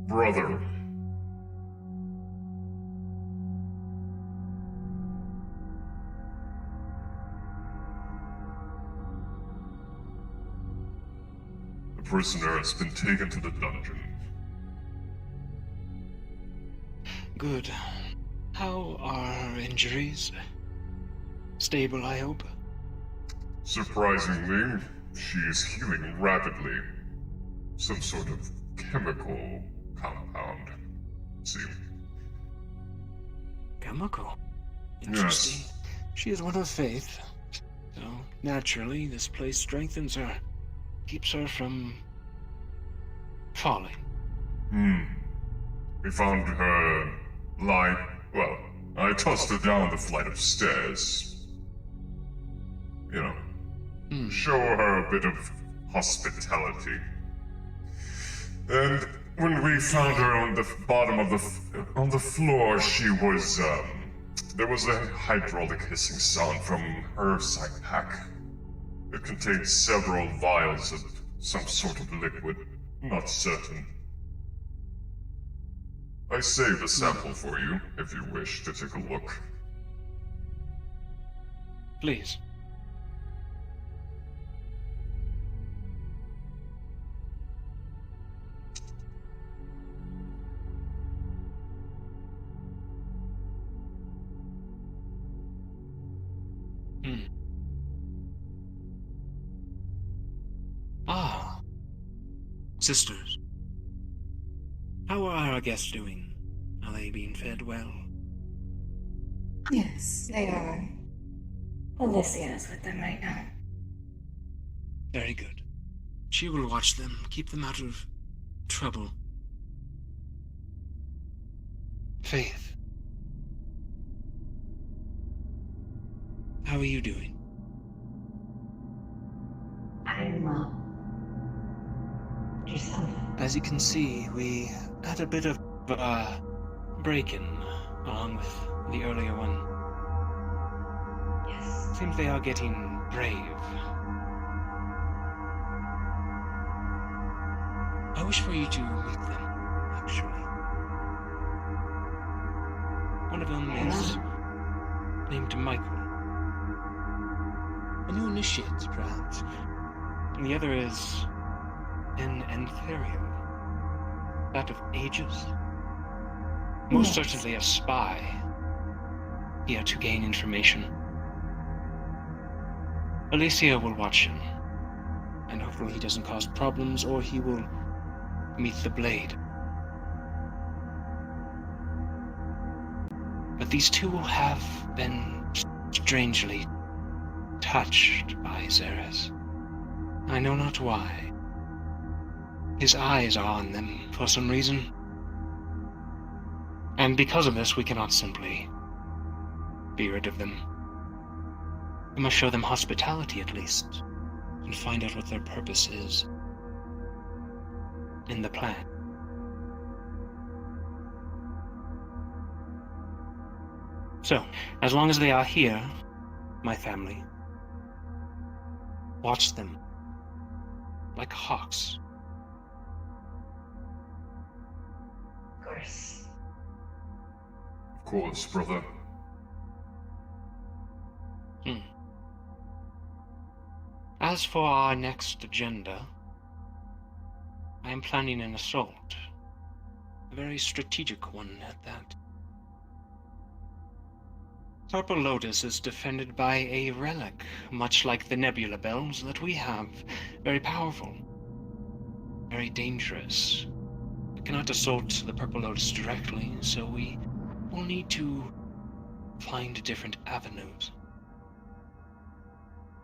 Brother. The prisoner has been taken to the dungeon. Good. How are injuries? Stable, I hope? Surprisingly, she is healing rapidly. Some sort of chemical compound. See? Chemical? Interesting. Yes. She is one of faith. So, naturally, this place strengthens her. Keeps her from falling. We found her lying. Well, I tossed her down the flight of stairs. You know, show her a bit of hospitality. And when we found her on the bottom of on the floor, she was, there was a hydraulic hissing sound from her side pack. It contained several vials of some sort of liquid, not certain. I saved a sample for you, if you wish to take a look. Please. Ah. Sisters. How are our guests doing? Are they being fed well? Yes, they are. Alicia is with them right now. Very good. She will watch them, keep them out of trouble. Faith. How are you doing? I'm well. Yourself? As you can see, we had a bit of a break-in along with the earlier one. Yes. Seems they are getting brave. I wish for you to meet them, actually. One of them is named Michael. A new initiate, perhaps. And the other is an Antherio. That of Aegis. Most Yes. certainly a spy. Here to gain information. Alicia will watch him. And hopefully he doesn't cause problems, or he will meet the blade. But these two have been strangely touched by Zarus. I know not why. His eyes are on them for some reason. And because of this, we cannot simply be rid of them. We must show them hospitality at least, and find out what their purpose is in the plan. So, as long as they are here, my family, watch them like hawks. Of course. Of course, brother. As for our next agenda, I am planning an assault. A very strategic one at that. Purple Lotus is defended by a relic, much like the nebula bells that we have. Very powerful. Very dangerous. We cannot assault the Purple Lotus directly, so we will need to find different avenues.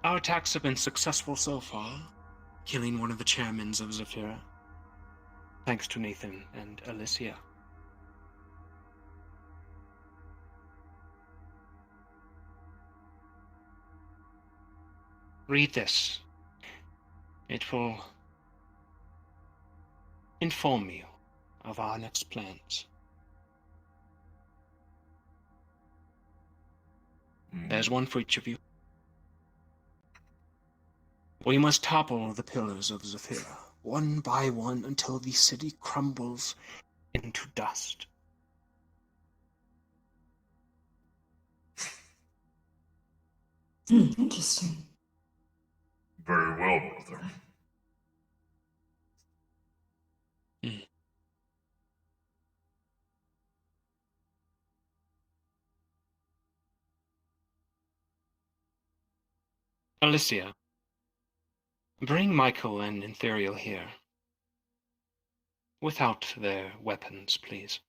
Our attacks have been successful so far, killing one of the chairmen of Zephyra, thanks to Nathan and Alicia. Read this. It will inform you of our next plans. There's one for each of you. We must topple the pillars of Zephyra, one by one, until the city crumbles into dust. Interesting. Very well, brother. Alicia, bring Michael and Ethereal here. Without their weapons, please.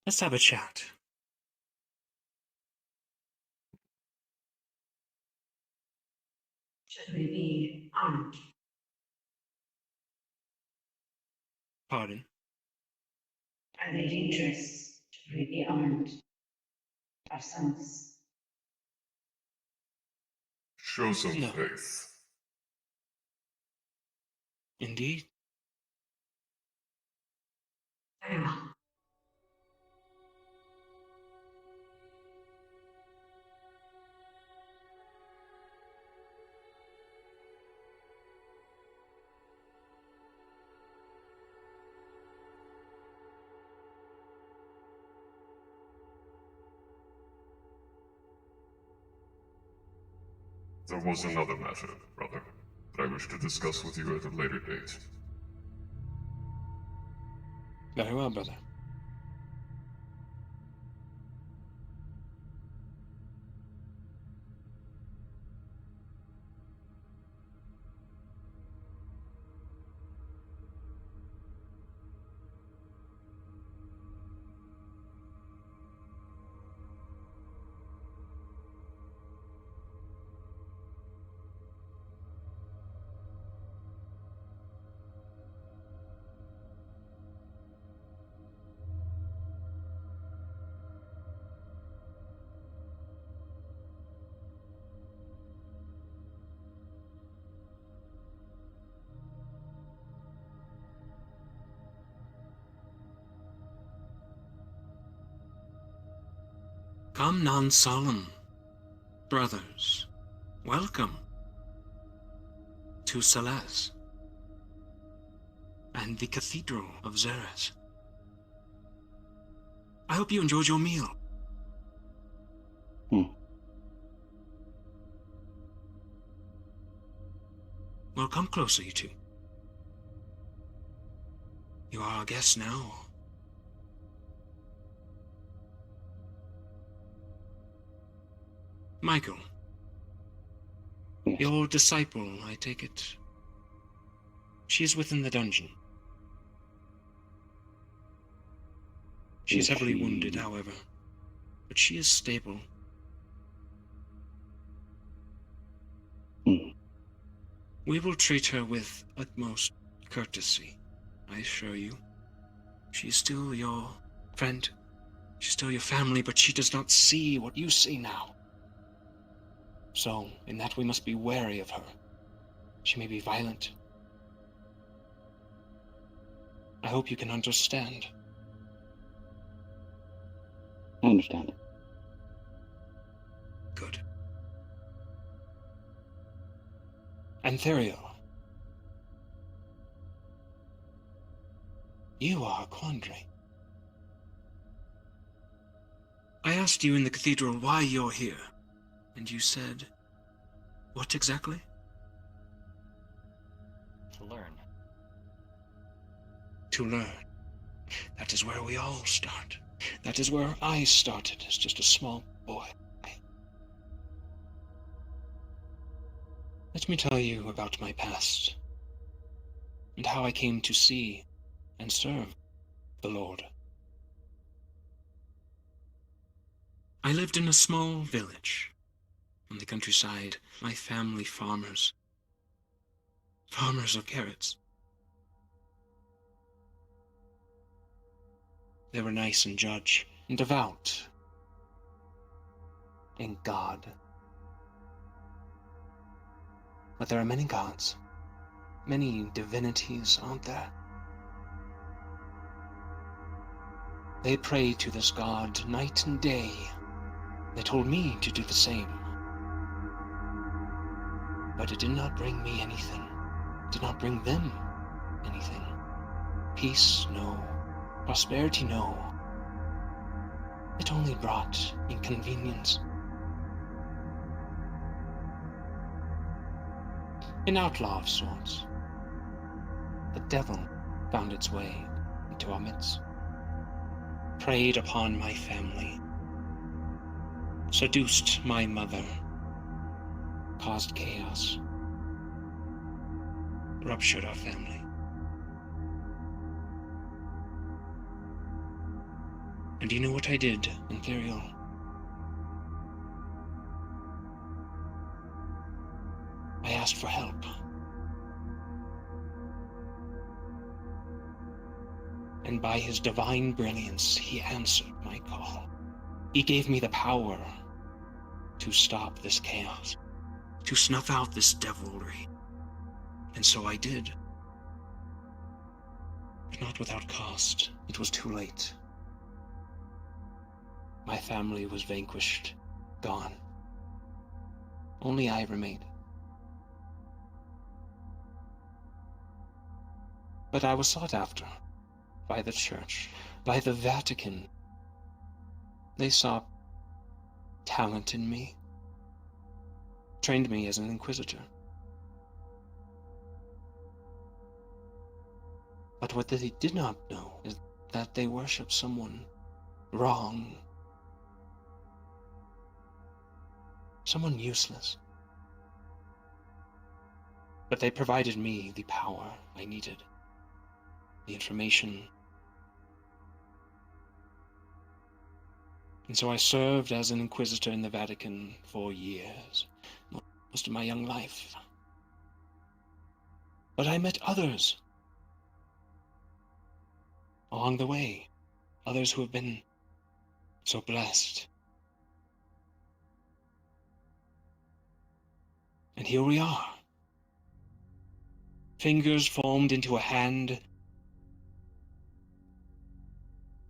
Let's have a chat. Should we be armed? Pardon? Are they dangerous? Should we be armed ourselves? Show some No. faith. Indeed. Very well. There was another matter, brother, that I wish to discuss with you at a later date. Very well, brother. Come non-solemn, brothers. Welcome to Celeste and the Cathedral of Zarus. I hope you enjoyed your meal. Well, come closer, you two. You are our guests now. Michael. Yes. Your disciple, I take it. She is within the dungeon. She is heavily wounded, however, but she is stable. We will treat her with utmost courtesy, I assure you. She is still your friend. She's still your family, but she does not see what you see now. So, in that we must be wary of her. She may be violent. I hope you can understand. I understand. Good. Antherial. You are a quandary. I asked you in the cathedral why you're here, and you said, what exactly? To learn. To learn. That is where we all start. That is where I started as just a small boy. Let me tell you about my past, and how I came to see and serve the Lord. I lived in a small village on the countryside. My family farmers. Farmers of carrots. They were nice and judge, and devout in God. But there are many gods, many divinities, aren't there? They pray to this god night and day. They told me to do the same. But it did not bring me anything. It did not bring them anything. Peace, no. Prosperity, no. It only brought inconvenience. An outlaw of sorts. The devil found its way into our midst, preyed upon my family, seduced my mother, caused chaos, ruptured our family. And do you know what I did, Imperial? I asked for help. And by his divine brilliance, he answered my call. He gave me the power to stop this chaos, to snuff out this devilry. And so I did. But not without cost. It was too late. My family was vanquished, gone. Only I remained. But I was sought after by the Church, by the Vatican. They saw talent in me, trained me as an inquisitor. But what they did not know is that they worship someone wrong, someone useless. But they provided me the power I needed, the information. And so I served as an inquisitor in the Vatican for years, most of my young life. But I met others along the way, others who have been so blessed. And here we are. Fingers formed into a hand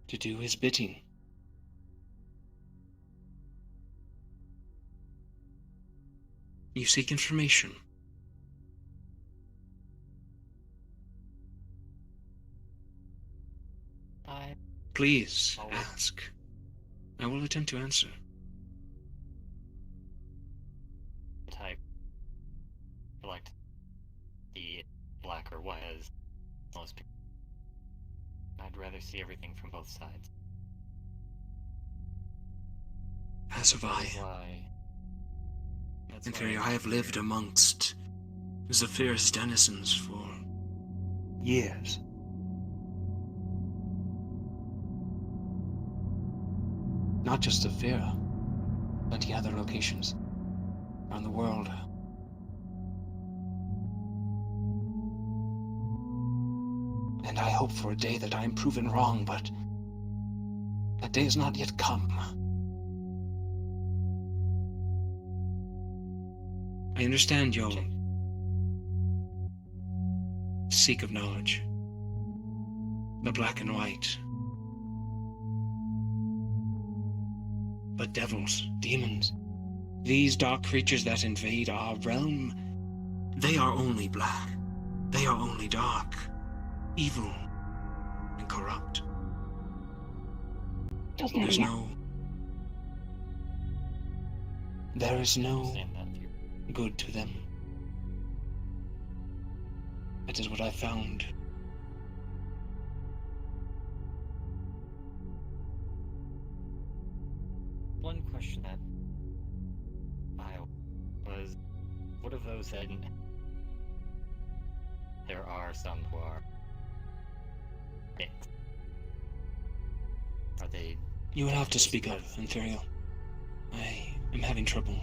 to do his bidding. You seek information. Please ask. I will attempt to answer. Type select the black or white as most people. I'd rather see everything from both sides. As have I. Inferior, I have lived amongst Zephyr's denizens for years. Not just Zephyr, plenty other locations around the world. And I hope for a day that I am proven wrong, but that day has not yet come. I understand your seek of knowledge, the black and white. But devils, demons, these dark creatures that invade our realm, they are only black. They are only dark, evil, and corrupt. There is no good to them. That is what I found. One question that I was, what of those that there are some who are mixed? Are they... You would have to speak up, Inferior. I am having trouble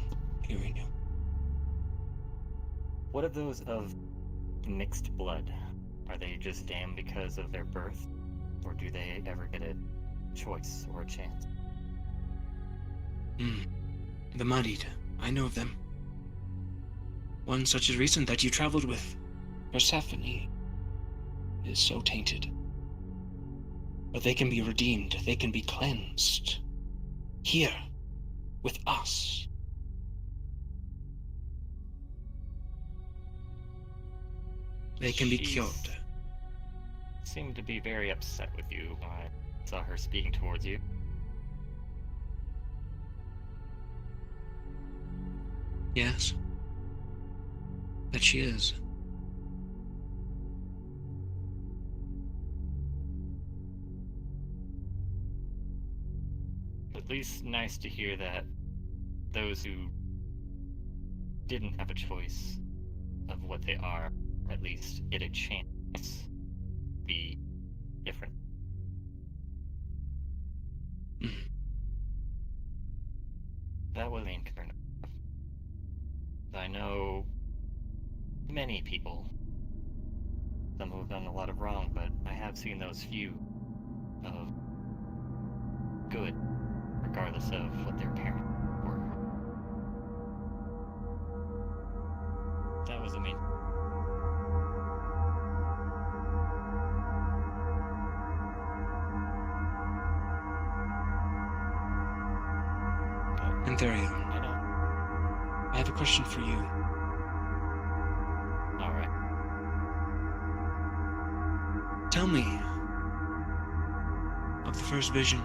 hearing you. What of those of mixed blood? Are they just damned because of their birth? Or do they ever get a choice or a chance? The Mud-Eater. I know of them. One such as recent that you traveled with, Persephone, is so tainted. But they can be redeemed. They can be cleansed. Here, with us. They can be She's- cured. Seemed to be very upset with you. I saw her speaking towards you. Yes. That she is. At least nice to hear that those who didn't have a choice of what they are, at least get a chance to be different. Mhm. That was the main concern. I know many people, some who have done a lot of wrong, but I have seen those few of good, regardless of what their parents were. That was the main. And Therion, I know. I have a question for you. Alright. Tell me of the first vision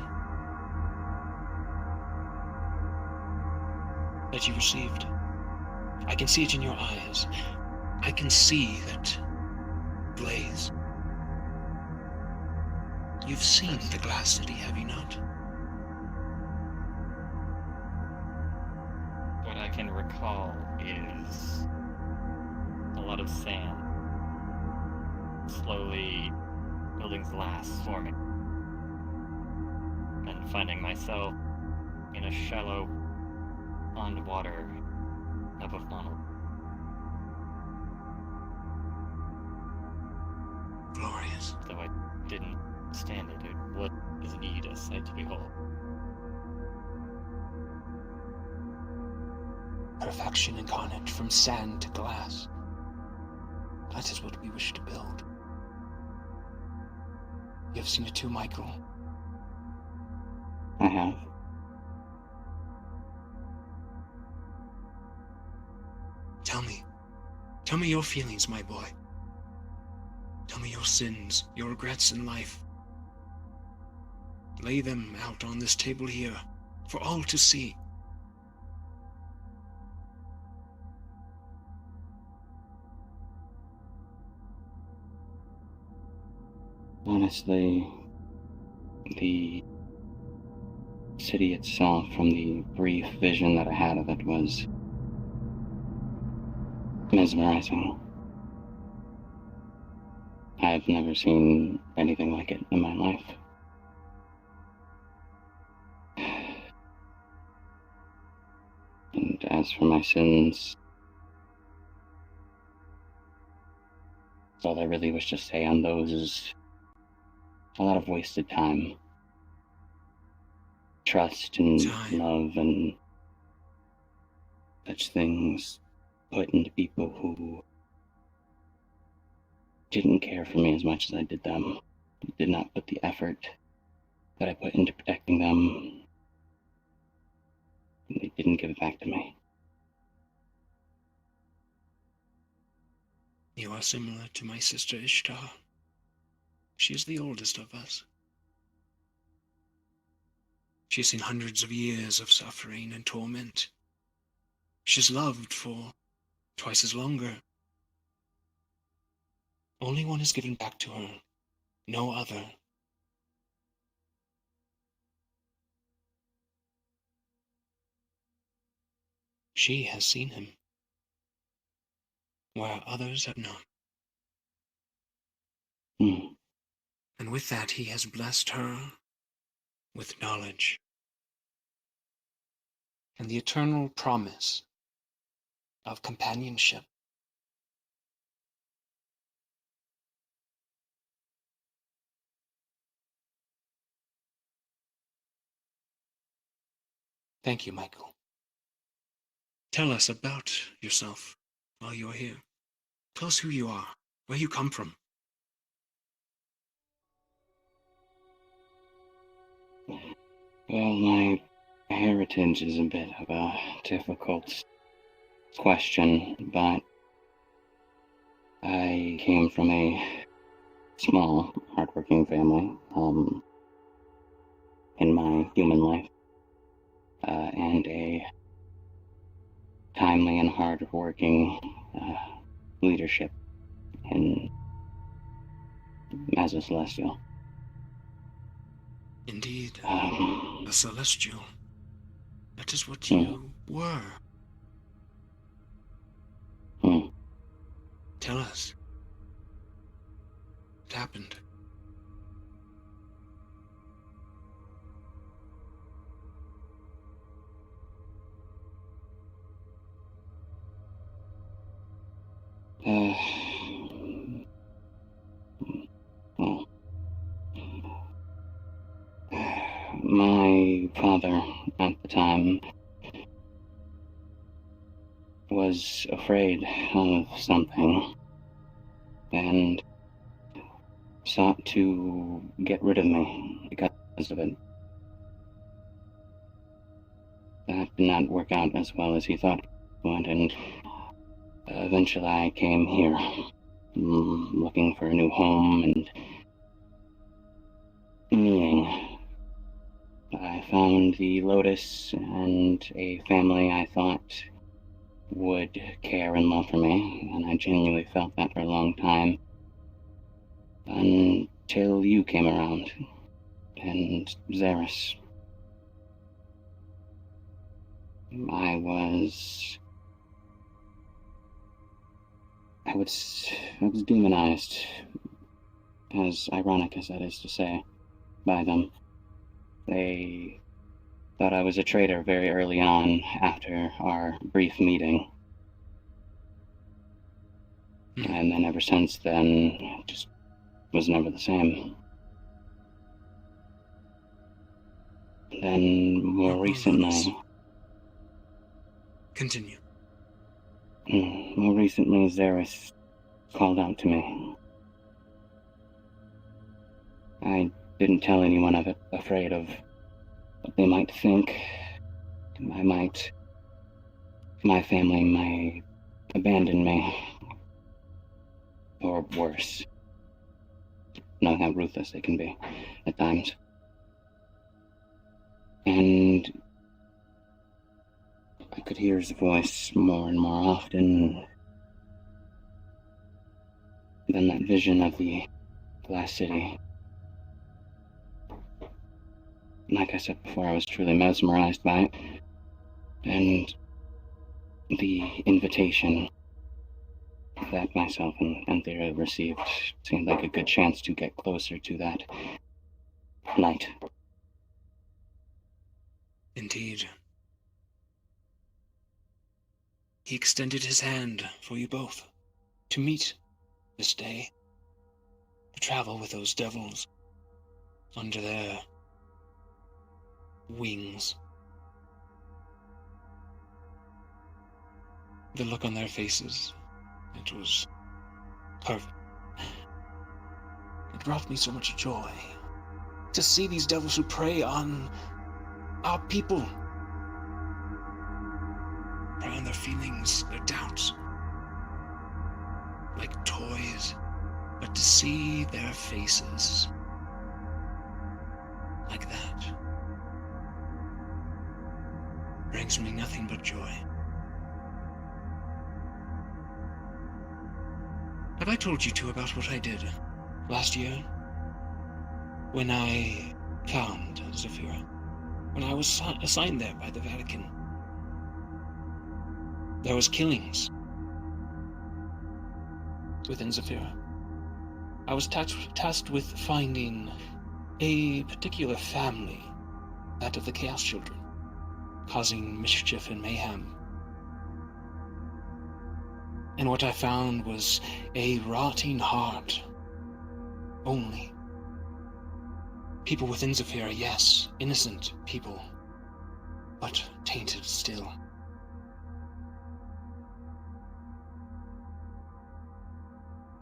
that you received. I can see it in your eyes. I can see that blaze. You've seen the glass city, have you not? What I can recall is a lot of sand. Slowly, buildings glass forming. And finding myself in a shallow pond of water above monolith. Glorious. Though I didn't stand it, it was indeed a sight to behold. Perfection incarnate, from sand to glass. That is what we wish to build. You have seen it too, Michael. I have. Tell me. Tell me your feelings, my boy. Tell me your sins, your regrets in life. Lay them out on this table here, for all to see. Honestly, the city itself, from the brief vision that I had of it, was mesmerizing. I've never seen anything like it in my life. And as for my sins, all I really wish to say on those is a lot of wasted time. Trust and Time. love and such things put into people who didn't care for me as much as I did them. Did not put the effort that I put into protecting them. And they didn't give it back to me. You are similar to my sister Ishtar. She is the oldest of us. She has seen hundreds of years of suffering and torment. She's loved for twice as longer. Only one is given back to her, no other. She has seen him, where others have not. And with that, he has blessed her with knowledge and the eternal promise of companionship. Thank you, Michael. Tell us about yourself while you're here. Tell us who you are, where you come from. Well, my heritage is a bit of a difficult question, but I came from a small, hardworking family in my human life, and a timely and hardworking leadership in as a celestial. Indeed, Um, a celestial. That is what Hmm. you were. hmm. Tell us. What happened? Uh, well, my father at the time was afraid of something and sought to get rid of me because of it. That did not work out as well as he thought it would, and eventually I came here looking for a new home and meaning. I found the Lotus and a family I thought would care and love for me, and I genuinely felt that for a long time. Until you came around, and Zarus. I was demonized, as ironic as that is to say, by them. They thought I was a traitor very early on after our brief meeting. And then ever since then, it just was never the same. Then more recently... Continue. More recently, Zarus called out to me. I didn't tell anyone of it, afraid of what they might think. My family might abandon me. Or worse. Knowing how ruthless they can be at times. And I could hear his voice more and more often. Then that vision of the glass city. Like I said before, I was truly mesmerized by it. And the invitation that myself and Thera received seemed like a good chance to get closer to that light. Indeed. He extended his hand for you both to meet this day, to travel with those devils under their wings. The look on their faces, it was perfect. It brought me so much joy to see these devils who prey on our people, prey on their feelings, their doubts, like toys, but to see their faces like that brings me nothing but joy. Have I told you two about what I did last year? When I found Zephyra. When I was assigned there by the Vatican. There was killings within Zephyra. I was tasked with finding a particular family, that of the Chaos Children, causing mischief and mayhem. And what I found was a rotting heart. Only. People within Zephyra, yes, innocent people, but tainted still.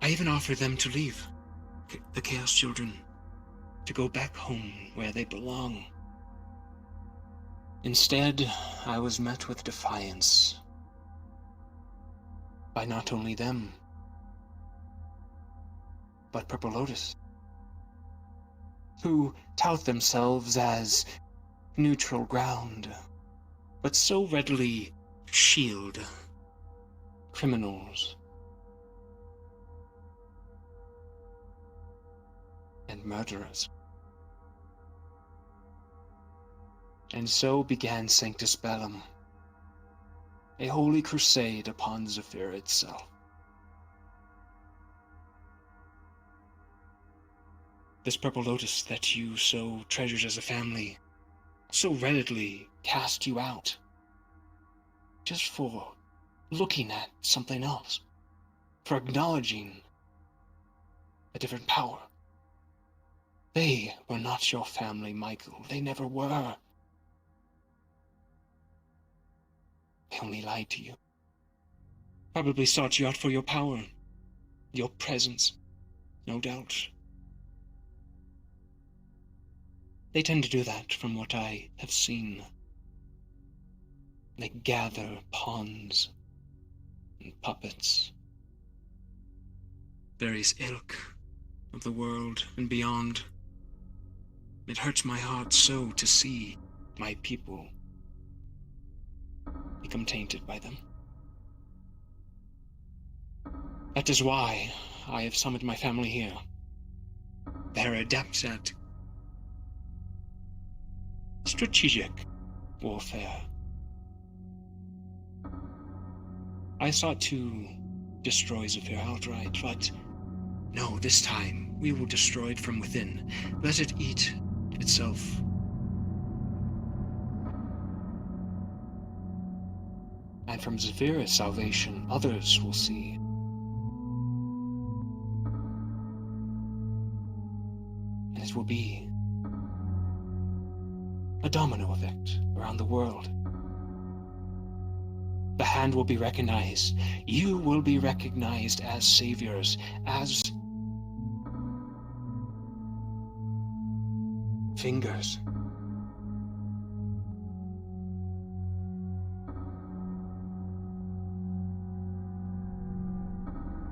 I even offered them to leave, the Chaos Children, to go back home where they belong. Instead, I was met with defiance by not only them, but Purple Lotus, who tout themselves as neutral ground, but so readily shield criminals and murderers. And so began Sanctus Bellum, a holy crusade upon Zephyr itself. This Purple Lotus that you so treasured as a family so readily cast you out just for looking at something else, for acknowledging a different power. They were not your family, Michael. They never were. They only lied to you. Probably sought you out for your power, your presence, no doubt. They tend to do that from what I have seen. They gather pawns and puppets, various ilk of the world and beyond. It hurts my heart so to see my people become tainted by them. That is why I have summoned my family here. They're adept at strategic warfare. I sought to destroy Zephyr outright, but no, this time we will destroy it from within. Let it eat itself. And from Zephyr's salvation, others will see. And it will be a domino effect around the world. The hand will be recognized. You will be recognized as saviors, as fingers.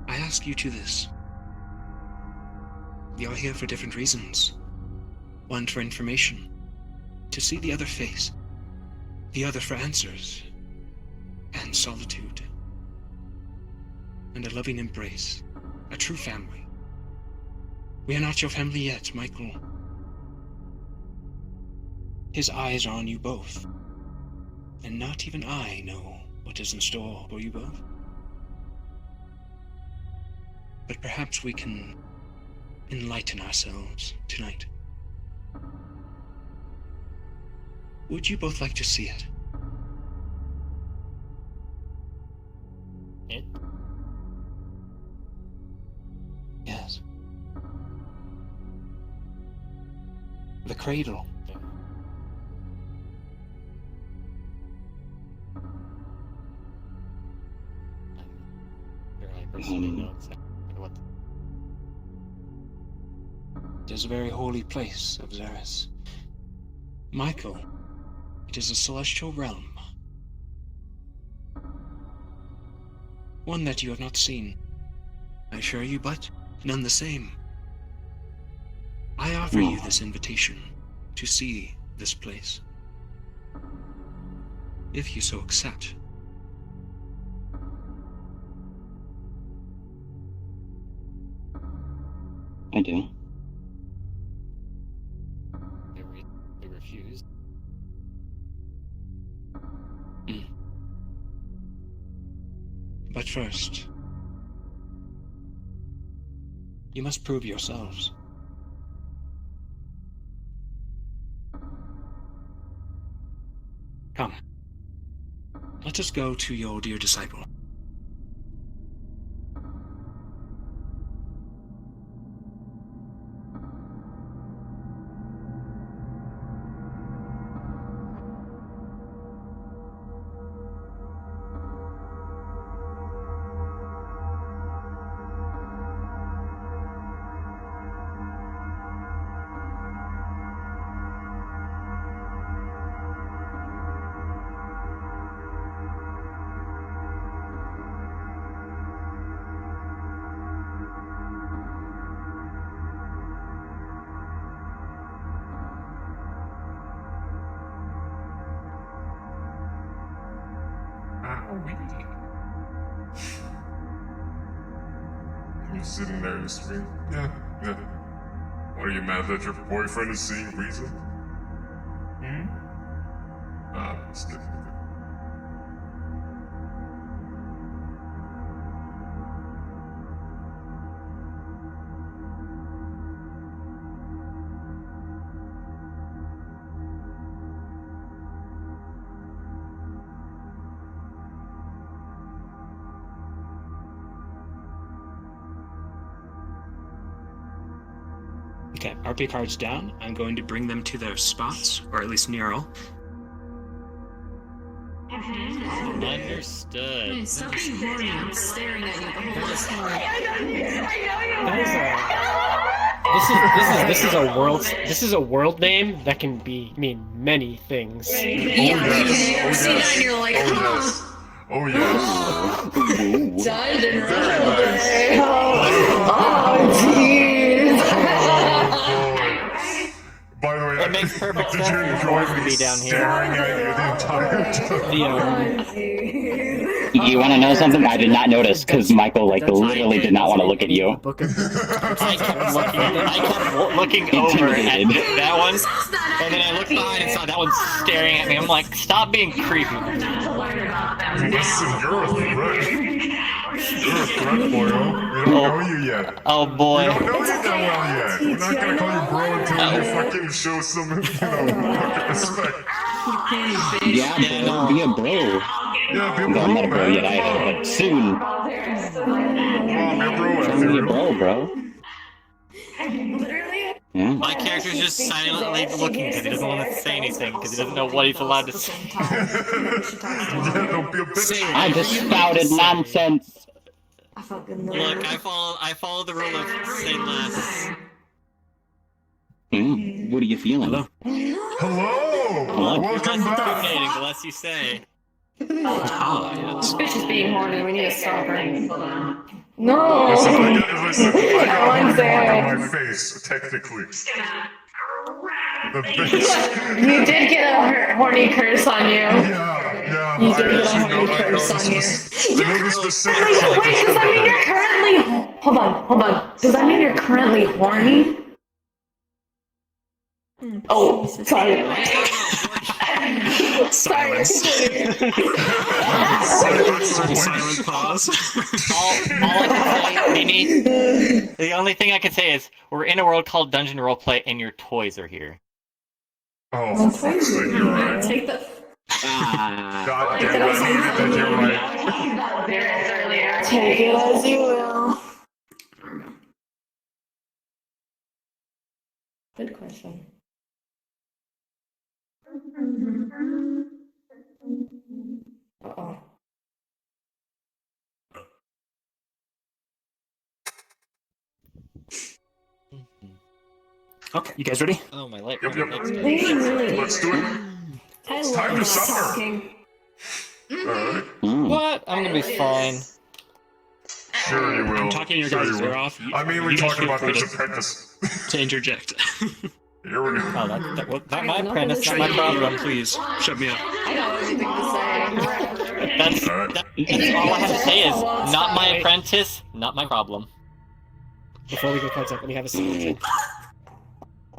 I ask you to this. You're here for different reasons. One for information, to see the other face, the other for answers, and solitude, and a loving embrace, a true family. We are not your family yet, Michael. His eyes are on you both, and not even I know what is in store for you both. But perhaps we can enlighten ourselves tonight. Would you both like to see it? It? Yes. The cradle. Yeah. I'm sure I personally know exactly what. It is a very holy place of Zarus. Michael, it is a celestial realm. One that you have not seen, I assure you, but none the same. I offer you this invitation to see this place, if you so accept. I do. They refused. But first, you must prove yourselves. Come, let us go to your dear disciple. You're sitting there in the street. Yeah. What, are you mad that your boyfriend is seeing reason? Stick with it. Okay, RP cards down. I'm going to bring them to their spots, or at least Neural. Understood. Stop being horny. I'm staring at you the whole time. This is a world name that can mean many things. Yeah, you see that and you're like, Oh yes. Died in By the way, It makes perfect did sense you for enjoy boys to me be down here. staring at you the entire time? You want to know something? I did not notice because Michael literally did not want to look at you. I kept looking over at that one, and then I looked behind and saw that one staring at me. I'm like, stop being creepy. Listen, you're a threat. You're a threat, boyo. We don't know you yet. Oh boy. We don't know you that well yet. We're not gonna call you bro until you fucking show some, fucking respect. Yeah, bro, be a bro. Yeah, be a No, bro, I'm not a bro man. yet either, but soon. Come on, be a bro Try out to be a there. bro. Yeah. My character's just silently looking because he doesn't want to say anything because he doesn't know what he's allowed to say. Yeah, don't be a bitch. I just spouted nonsense. Look, I follow the rule of say less. What are you feeling? Hello. Hello! Welcome Less back! intimidating, the less you say. Yes. Bitch is being horny. We need to stop her. No! Listen, I got on my face, technically. The bitch. You did get a horny curse on you. Yeah. You did get a I horny know curse the on you. I know the specifics. Wait, does that mean you're currently... Hold on. Does that mean you're currently horny? Oh, sorry. Sorry. Silent pause. All I can say, Mimi, the only thing I can say is we're in a world called Dungeon Roleplay and your toys are here. Oh, for fuck's sake, you're right. Take the... God damn it, I hated that you're right. Take it as you will. Good question. Uh-oh. Okay, you guys ready? Oh, my light. Yep. Let's do it. Let's do it. It's time to suffer. Alright. What? I'm gonna be fine. Sure you will. I'm talking your guys' ear off. I mean, we You guys talked feel about free this to- apprentice. To interject. Here we go. Oh, not my apprentice, not my problem. Please, shut me up. I know everything to say. That's Alright. that's all I have to say is not my apprentice, not my problem. Before we go cards up, let me have a seat.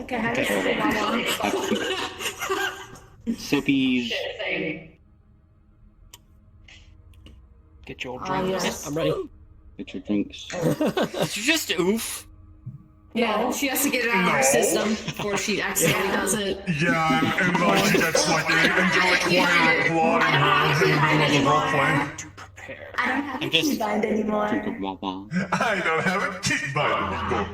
Okay, how do you say that one? Sippies. Get your Oh, drink. yes. I'm ready. Get your drinks. Did you just oof? Yeah, she has to get it out of her system before she accidentally does it. Yeah, and like she gets like angelic choir applauding her in the middle of the roleplay. Prepare. I don't have I'm just anymore. Wow. I don't have a kick button.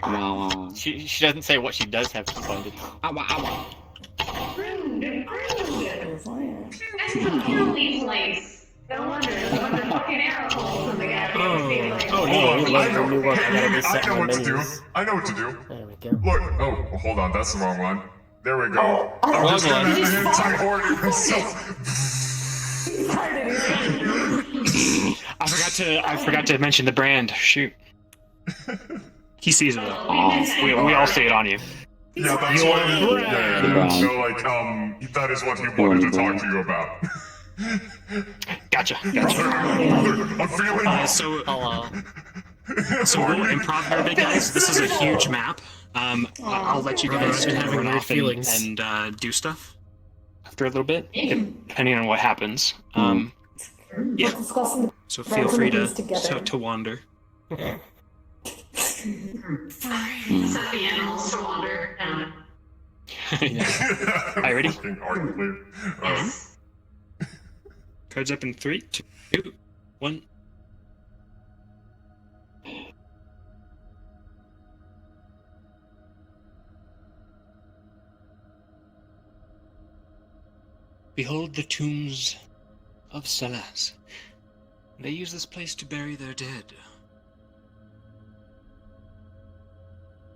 Wow. she doesn't say what she does have keyboarded. No wonder fucking arrow holes in the guy. Oh Hold no, on, you love the new one. I gotta I reset know my what to do. menus. I know what to do. There we go. Look, oh, hold on, that's the wrong one. There we go. I'm wrong just gonna one. anti-order myself. I forgot to mention the brand. Shoot. He sees it though. We all see it on you. Yeah, that's what. Yeah, so like, that is what he wanted to talk to you about. Gotcha. I'm feeling. So I'll, we'll improv here a bit, guys. This is a huge map. I'll let you guys Having run weird off feelings. and do stuff after a little bit, depending on what happens. Yeah. Let's discuss the So feel free things together. to wander. Set the animals to wander. Alright, ready? Fucking art player. Yes. Cards up in 3, 2, 1. Behold the tombs of Salas. They use this place to bury their dead.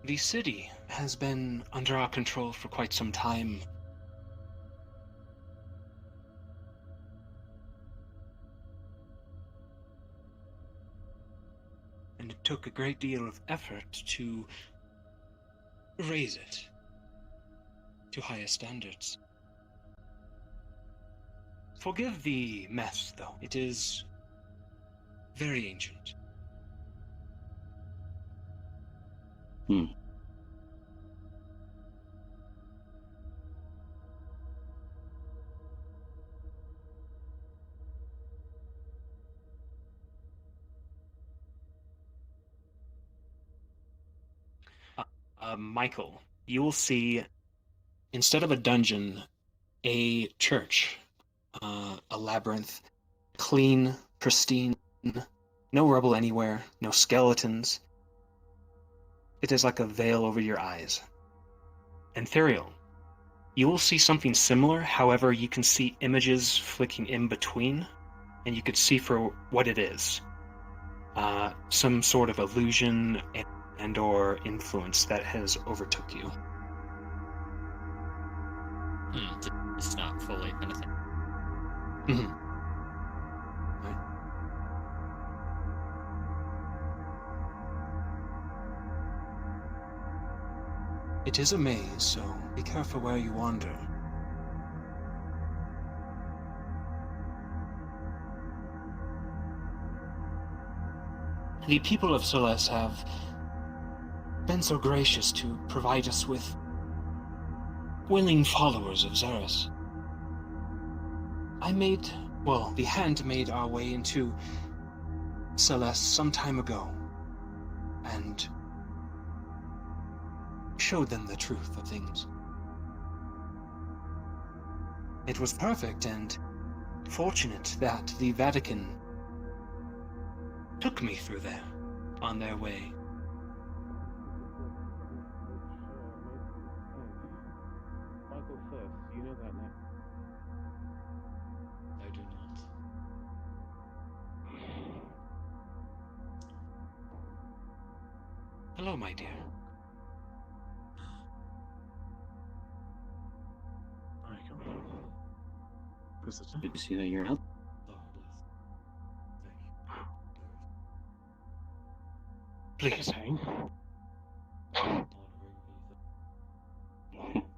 The city has been under our control for quite some time. And it took a great deal of effort to raise it to higher standards. Forgive the mess, though. It is very ancient. Michael, you will see, instead of a dungeon, a church, a labyrinth, clean, pristine, no rubble anywhere, no skeletons. It is like a veil over your eyes. And Therial, you will see something similar, however, you can see images flicking in between, and you could see for what it is. Some sort of illusion and or influence that has overtook you. It's not fully anything. Mm-hmm. It is a maze, so be careful where you wander. The people of Solas have been so gracious to provide us with willing followers of Zarus. The hand made our way into Celeste some time ago, and showed them the truth of things. It was perfect and fortunate that the Vatican took me through there, on their way. Michael first, you know that name? I do not. Hello, my dear. Michael. Good to see that you're out. Please. Pain?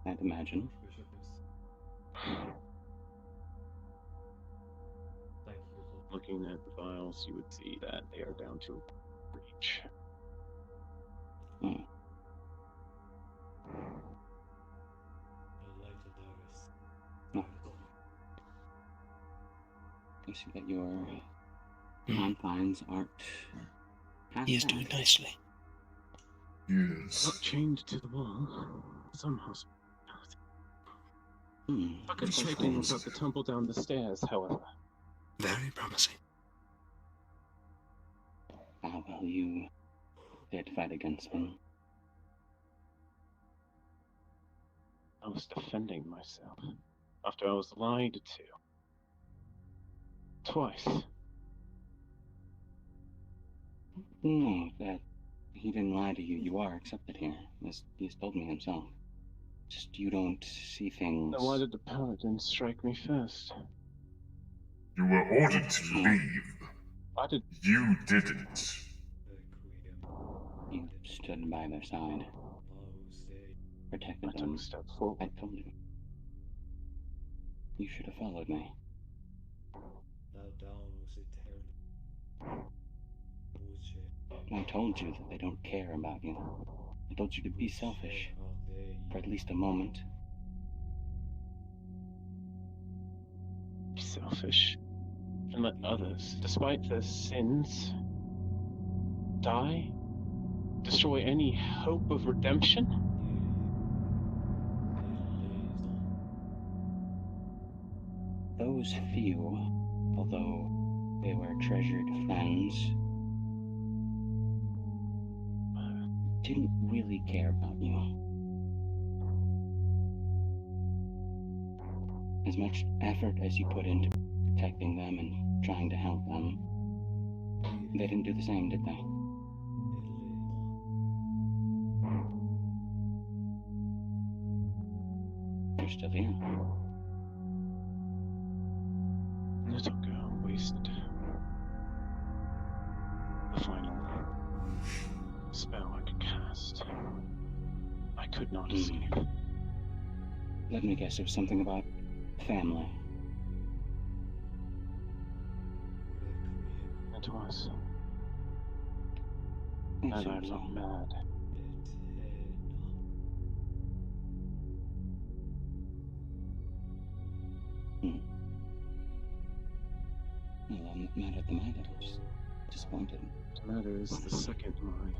I'd imagine. Looking at the files, you would see that they are down to breach. I see that your confines aren't. He is doing nicely. Yes. Not chained to the wall. Some hospitality. Look at shaking about to tumble down the stairs, however. Very promising. How will you did fight against them? I was defending myself after I was lied to. Twice. No, that he didn't lie to you. You are accepted here. He's told me himself. Just you don't see things. Then why did the paladin strike me first? You were ordered to leave. Why did You didn't. you stood by their side? Protected I them. took a step forward. I told you. You should have followed me. I told you that they don't care about you. I told you to be selfish. For at least a moment. Be selfish. And let others, despite their sins, die? Destroy any hope of redemption? Those few, although they were treasured friends, didn't really care about you. As much effort as you put into protecting them and trying to help them, they didn't do the same, did they? You're still here. Little girl wasted the final spell I could cast. I could not escape. Let me guess, it was something about family. It was. I And thought I'm so. not mad. Well, I'm not mad at the mind, I'm just disappointed. The matter is the second line.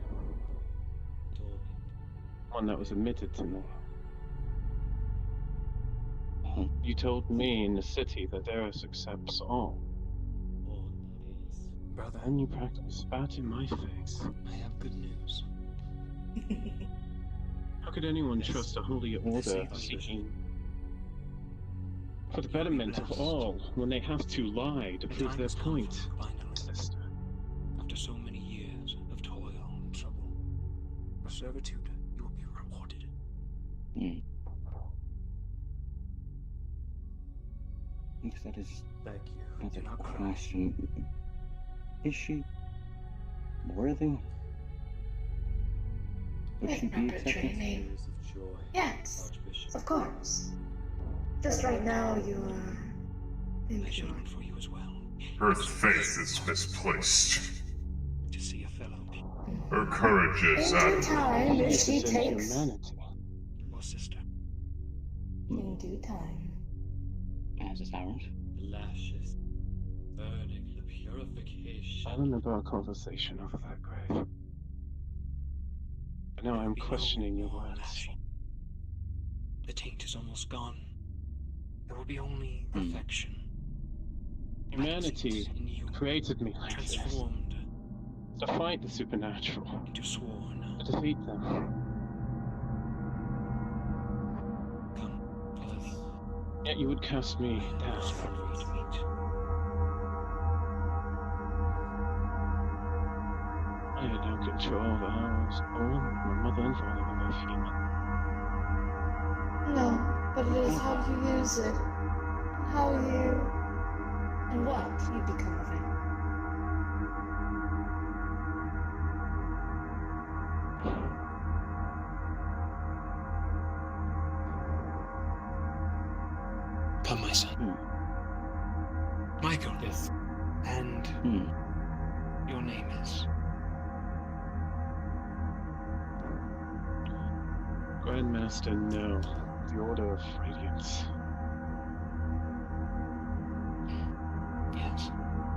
One that was admitted to me. Huh? You told me in the city that Zarus accepts all. Brother, Then you practically spat in my face. I have good news. How could anyone trust a holy order seeking for the betterment of all when they have to lie to prove their point? Sister. After so many years of toil and trouble, for servitude, you will be rewarded. I guess that is Thank you. another Do not cry. question. Is she worthy? Would she With be perpetrating accepted? me. Yes, of course. Just right now you are I should impure. long for you as well. Her faith is misplaced. To see a fellow Her courage is In due admirable. time, if she This is takes. humanity. or sister. In due time. As is ours. Lashes, burning the purification. I remember our conversation over that grave. But now I'm questioning your Behold, words. lashing. The taint is almost gone. There will be only perfection. Humanity In you, created me like this. transformed To fight the supernatural. into sworn. To defeat them. Come, follow me. Yet you would cast me I down. am for you to meet. I had no control over how I was born. My mother and father were both human. No, but it is how you use it. How you. And what you become of it. Come, my son. Michael. Yes. And your name is? Grandmaster, no. The Order of Radiance. Yes.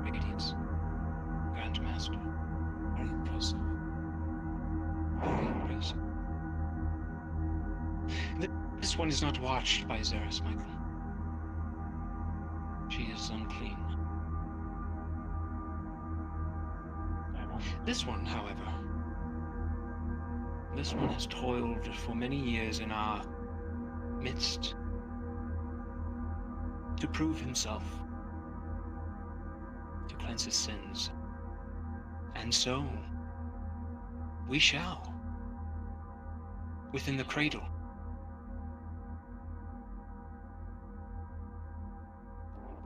Radiance. Grandmaster. Very impressive. Very impressive. This one is not watched by Zarus, Michael. She is unclean. This one, however, this one has toiled for many years in our midst to prove himself, to cleanse his sins. And so, we shall, within the cradle.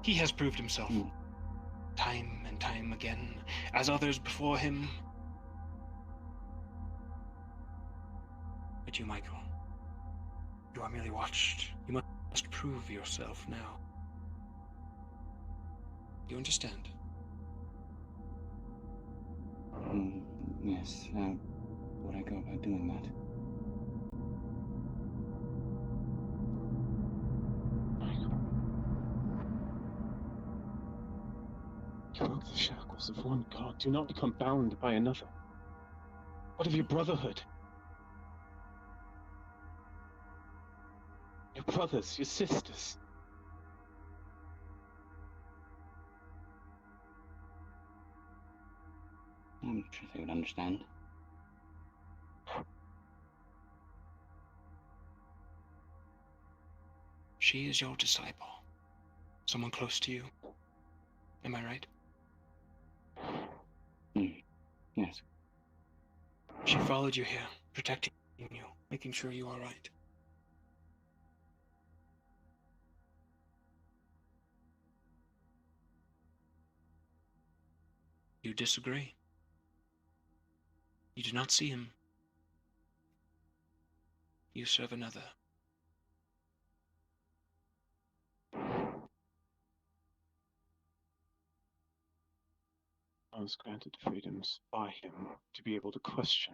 He has proved himself, time and time again, as others before him. But you, Michael, you are merely watched. You must prove yourself now. You understand? Yes, how would I go about doing that? You broke the shackles of one god. Do not become bound by another. What of your brotherhood? Your brothers, your sisters. I'm sure they would understand. She is your disciple. Someone close to you. Am I right? Yes. She followed you here, protecting you, making sure you are right. You disagree. You do not see him. You serve another. I was granted freedoms by him to be able to question.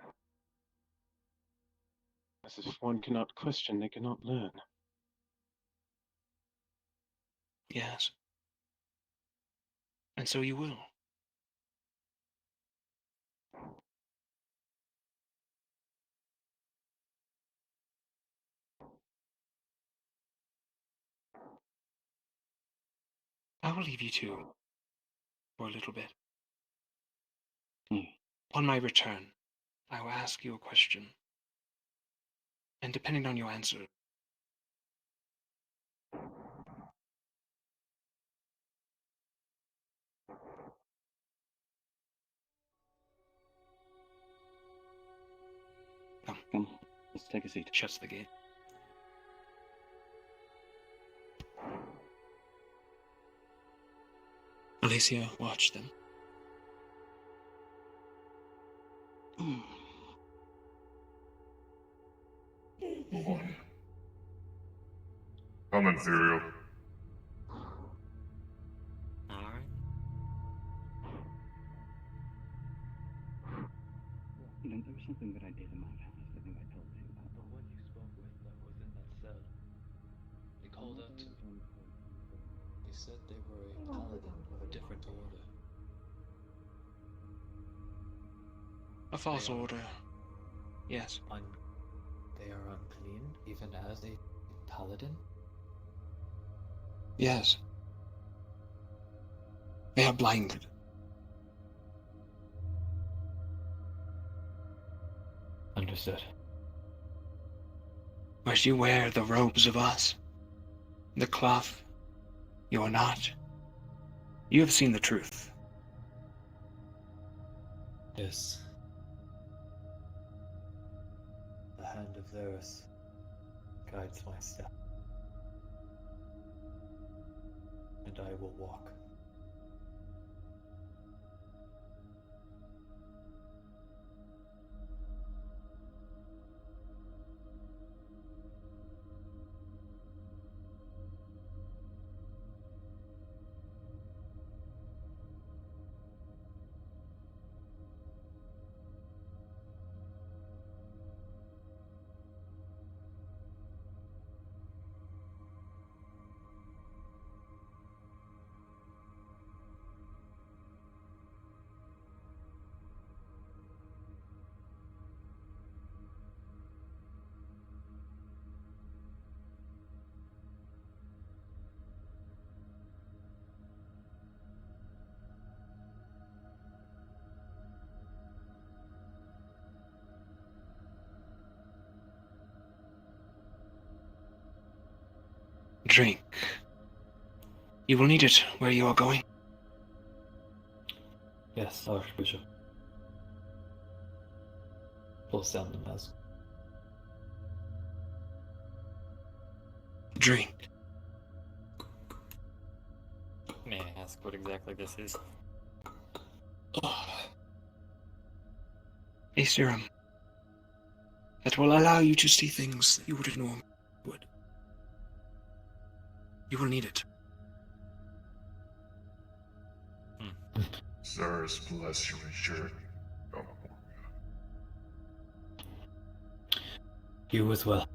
As if one cannot question, they cannot learn. Yes. And so you will. I will leave you two for a little bit. Upon my return, I will ask you a question. And depending on your answer, Come, let's take a seat. shuts the gate. Alicia, watch them. Come, Ethereal. Alright. You know, there was something that I did in my past. I think I told you about. The one you spoke with that was in that cell. They called out to me. They said they were a paladin of a different order. A false They are- order. Yes. They are unclean, even as a paladin? Yes. They are blinded. Understood. Whereas you wear the robes of us. The cloth. You are not. You have seen the truth. Yes. The hand of Zarus guides my step. And I will walk. Drink. You will need it where you are going. Yes, Archbishop. Pulls down the mask. Drink. May I ask what exactly this is? A serum that will allow you to see things that you wouldn't normally would. You will need it. Zarus bless you assured. Oh. You as well.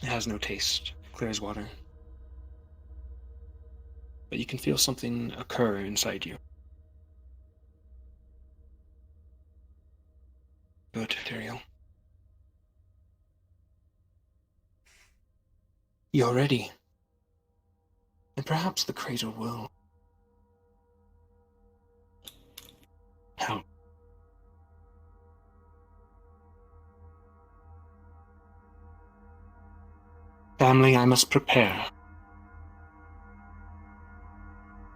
It has no taste, clear as water. But you can feel something occur inside you. Good, Tyrael. You're ready. And perhaps the cradle will help. Family, I must prepare.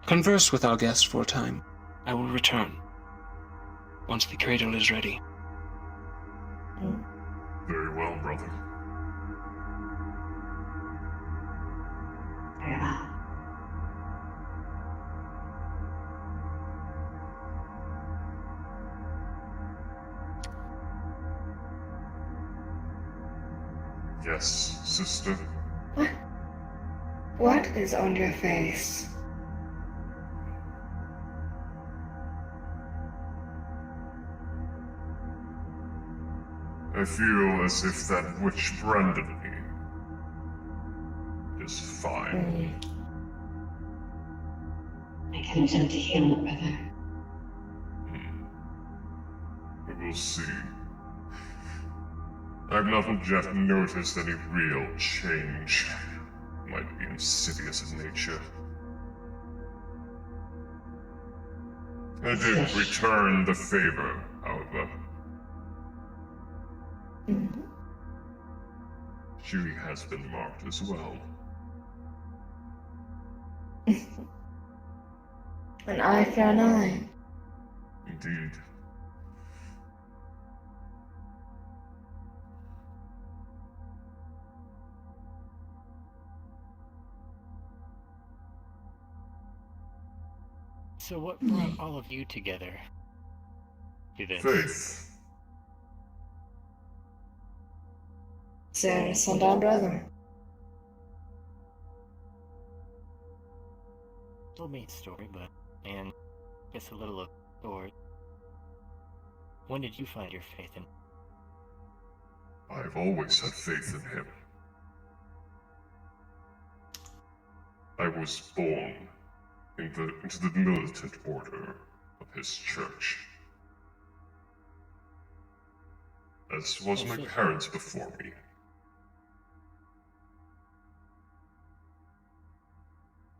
Converse with our guest for a time. I will return once the cradle is ready. Very well, brother. Very well. Yes, sister. What is on your face? I feel as if that which branded me is fine. I can attempt to heal it, brother. We will see. I've not yet noticed any real change. Might be insidious in nature. I did return the favor, however. She has been marked as well. An eye for an eye. Indeed. So what brought all of you together to this? Faith. Zarus and our brother. Told me a story, but and guess a little of yours. When did you find your faith in? I've always had faith in him. I was born into the militant order of his church. As was my parents before me.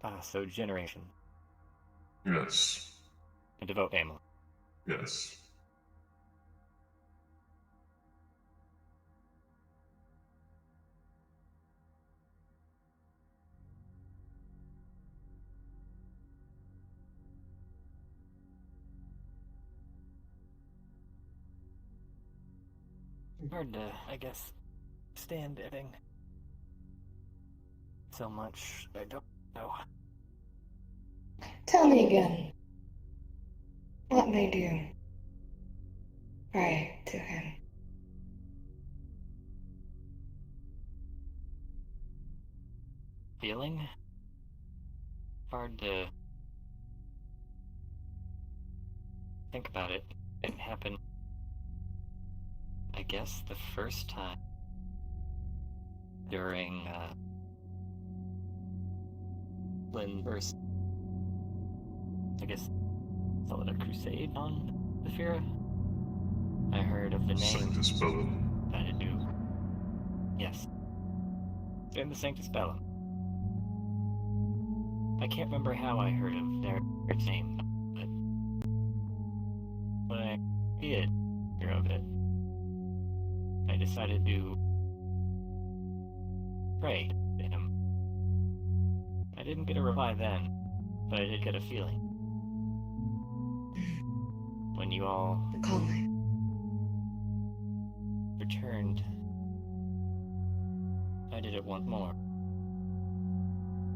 Ah, so generation. Yes. A devout family. Yes. Hard to, I guess, stand everything. So much I don't know. Tell me again. What made you pray to him? Feeling? Hard to think about it. It happened, I guess, the first time during, when first, I guess, call it a crusade on the Fira. I heard of the name Sanctus Bellum. that it knew. Yes. In the Sanctus Bellum. I can't remember how I heard of their name, but when I did hear of it, I decided to pray to him. I didn't get a reply then, but I did get a feeling. When you all The calling. returned, I did it once more.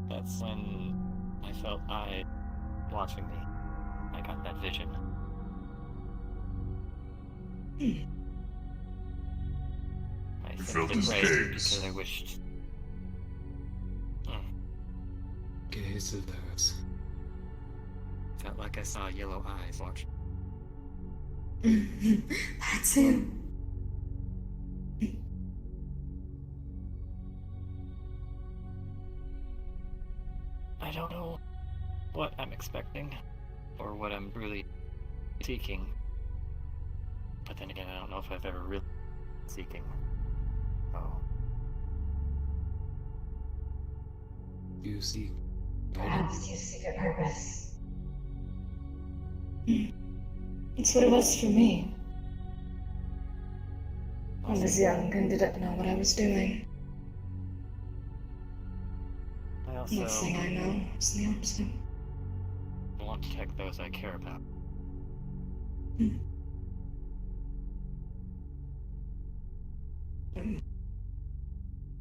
That's when I felt eyes watching me. I got that vision. I You felt simply his prayed gaze. because I wished. Gaze of theirs. Felt like I saw yellow eyes watching. That's him. I don't know what I'm expecting, or what I'm really seeking. But then again, I don't know if I've ever really been seeking. Oh. You seek Perhaps you seek a purpose. It's what it was for me. I was young and didn't know what I was doing. I Next also thing I know, it's the opposite. want to protect those I care about.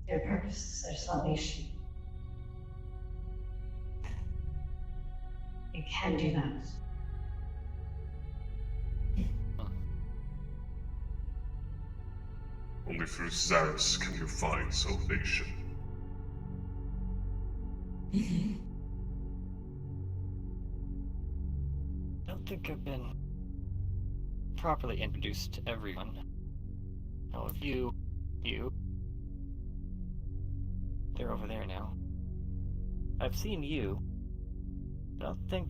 Your purpose is their salvation. You can do that. Only through Zarus can you find salvation. I don't think I've been properly introduced to everyone. All of you, they're over there now. I've seen you. I don't think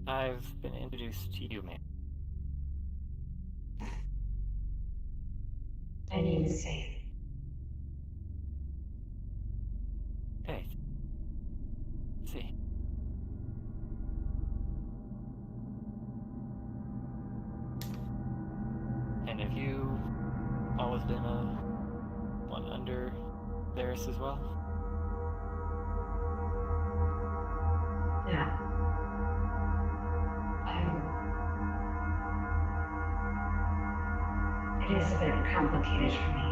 I've been introduced to you, man. My name is Faith. Hey. See. And have you always been one under Varys as well? Yeah. It is a bit complicated for me.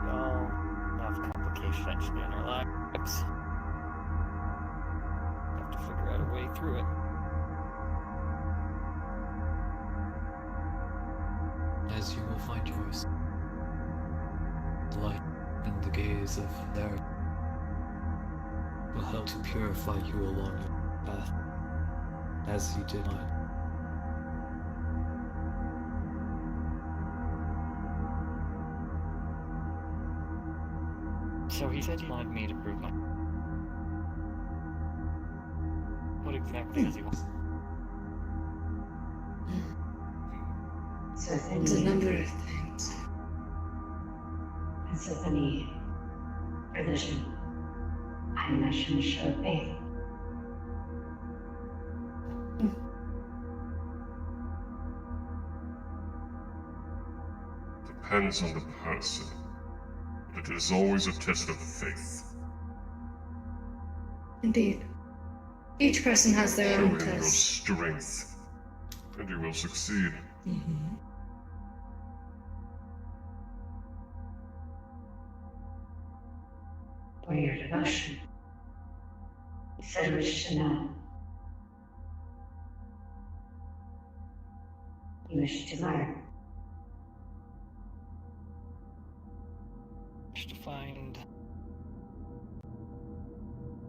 We all have complications in our lives. Have to figure out a way through it. as you will find yours. Light in the gaze of their will help to purify you along your path, as you did mine. So he said he wanted me to prove my... What exactly does he want? So it's a number of things. As with any religion, I imagine a show of faith. Depends on the person. But it is always a test of faith. Indeed. Each person has their Show own him your test. strength, and you will succeed. Or your devotion. You said you wish to know. You wish to learn. Just to find...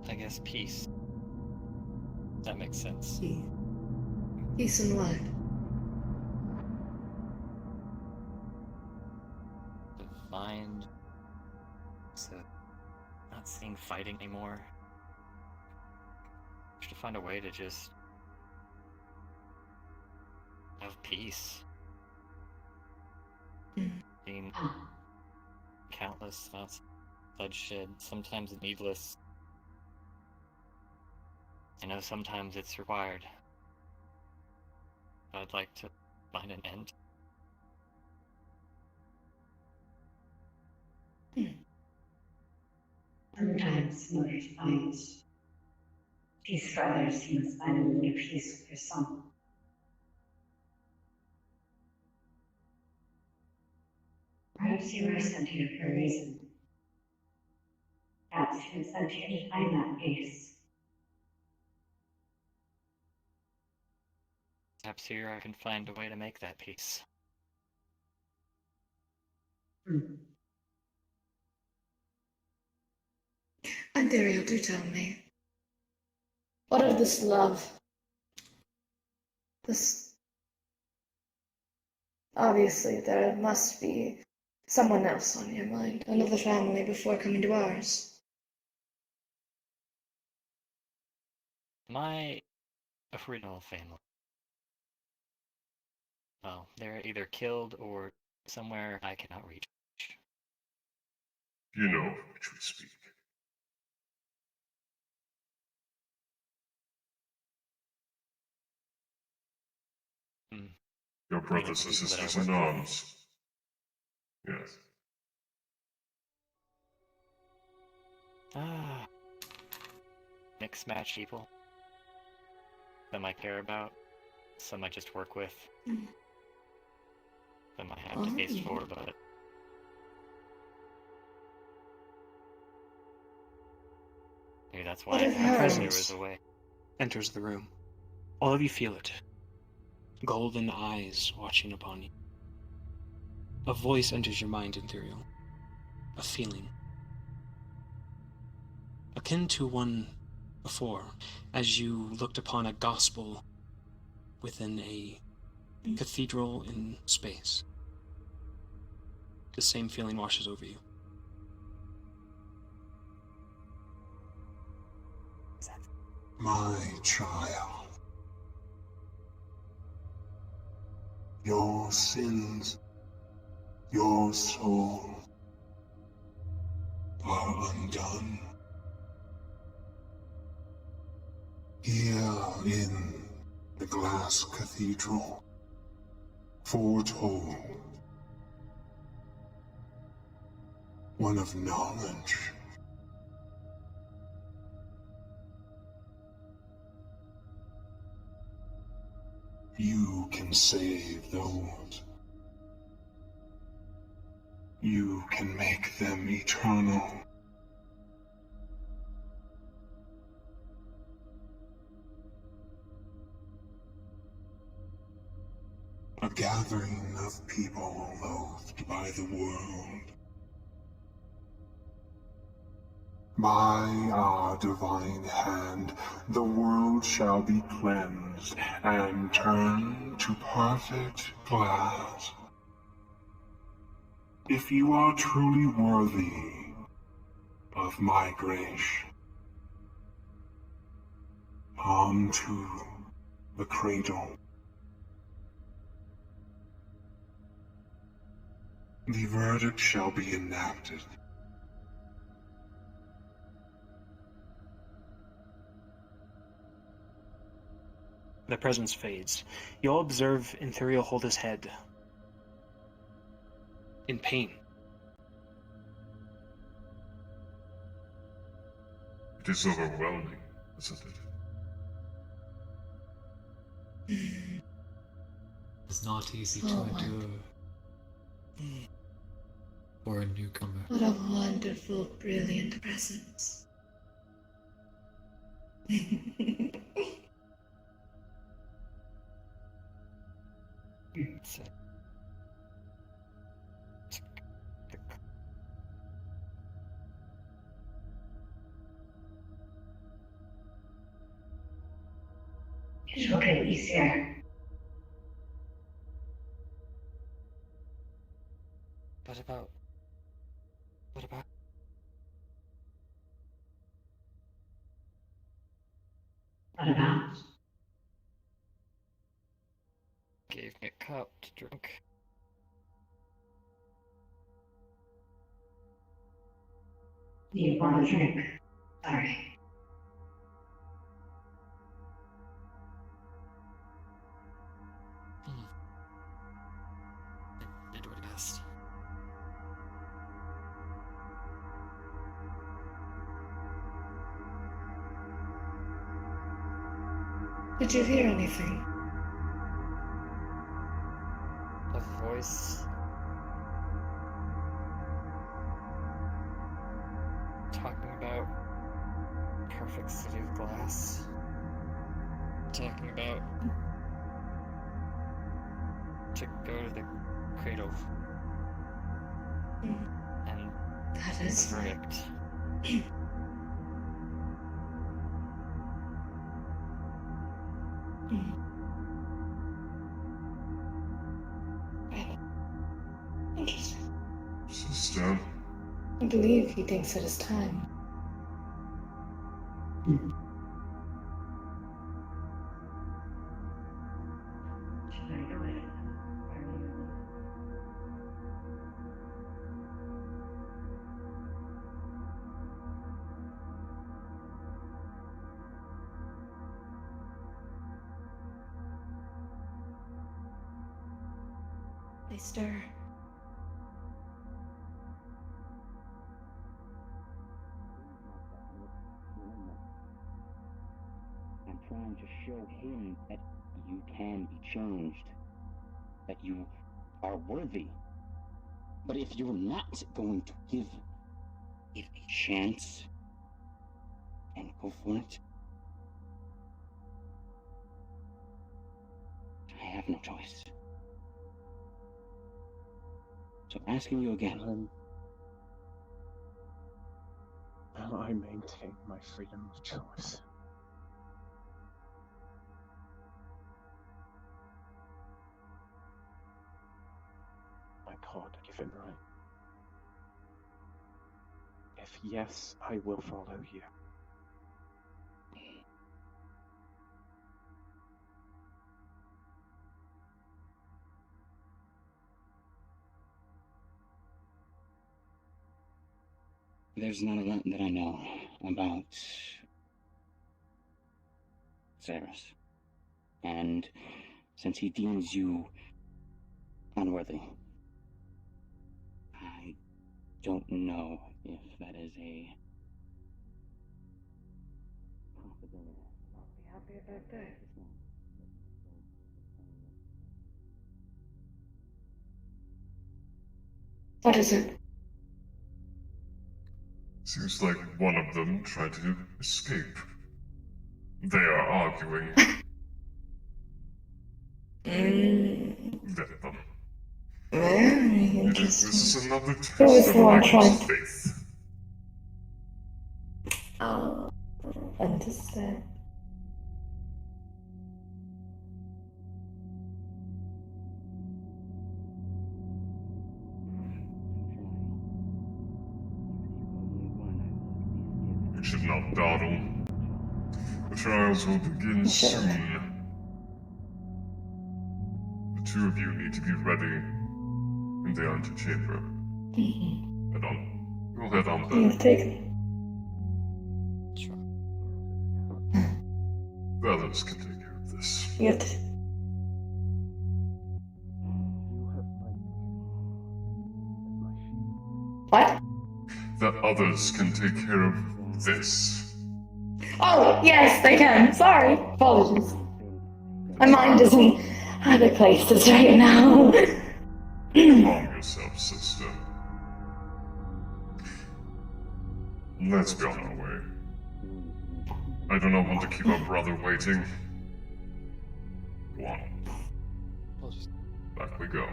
I guess peace. That makes sense. Peace and what? The mind... So... not seeing fighting anymore. Just to find a way to just... have peace. Seeing countless amounts of bloodshed, sometimes needless. I know sometimes it's required. But I'd like to find an end. Sometimes, in order to find peace for others, you must find a new peace with yourself. Perhaps you were sent here for a reason. Perhaps you were sent here to find that peace. Perhaps here I can find a way to make that peace. Antherio, do tell me. What of this love? This... Obviously, there must be someone else on your mind. Another family before coming to ours. My original family. Well, they're either killed or somewhere I cannot reach. You know of which we speak. Hmm. Your brothers and people that I sisters in work with. arms. Yes. Ah. Mixed match people. Some I care about. Some I just work with. Some I have to face for, but... Maybe that's why What I of found hers? there was a way. Enters the room. All of you feel it. Golden eyes watching upon you. A voice enters your mind, Ethereal. A feeling. Akin to one before, as you looked upon a gospel within a cathedral in space. The same feeling washes over you. My child, your sins, your soul are undone. Here in the glass cathedral, foretold, one of knowledge. You can save those. You can make them eternal. A gathering of people loathed by the world. By our divine hand, the world shall be cleansed and turned to perfect glass. If you are truly worthy of my grace, on to the cradle. The verdict shall be enacted. The presence fades. You all observe Ethereal hold his head. In pain. It is overwhelming, isn't it? It's not easy to Oh, endure for a newcomer. What a wonderful, brilliant presence. It's It's okay, he's here. What about... What about... What about? Gave me a cup to drink. You want a drink? Sorry. They do it best. Did you hear anything? A voice... talking about perfect city of glass. Talking about to go to the cradle and That the is verdict. I believe he thinks it is time. Should I do it? They stir. I'm trying to show him that you can be changed, that you are worthy. But if you're not going to give it a chance and go for it, I have no choice. So asking you again. I maintain my freedom of choice. My God-given right. If yes, I will follow you. There's not a lot that I know about Zarus. And since he deems you unworthy, I don't know if that is a possibility. I'll be happy about that. What is it? Seems like one of them tried to escape. They are arguing. Let them. Very This interesting. is another test Who is of the one Michael's trying? faith. Oh, understand. You should not dawdle. The trials will begin soon. The two of you need to be ready in the antechamber. Head on. We'll head on You've there. taken. Sure. The others can take care of this. You have to. You have my shield. What? The others can take care of this. Oh, yes, they can. Sorry. Apologies. My mind is in other places right now. Calm yourself, sister. Let's be on our way. I do not want to keep our brother waiting. Go on. I'll just Back we go.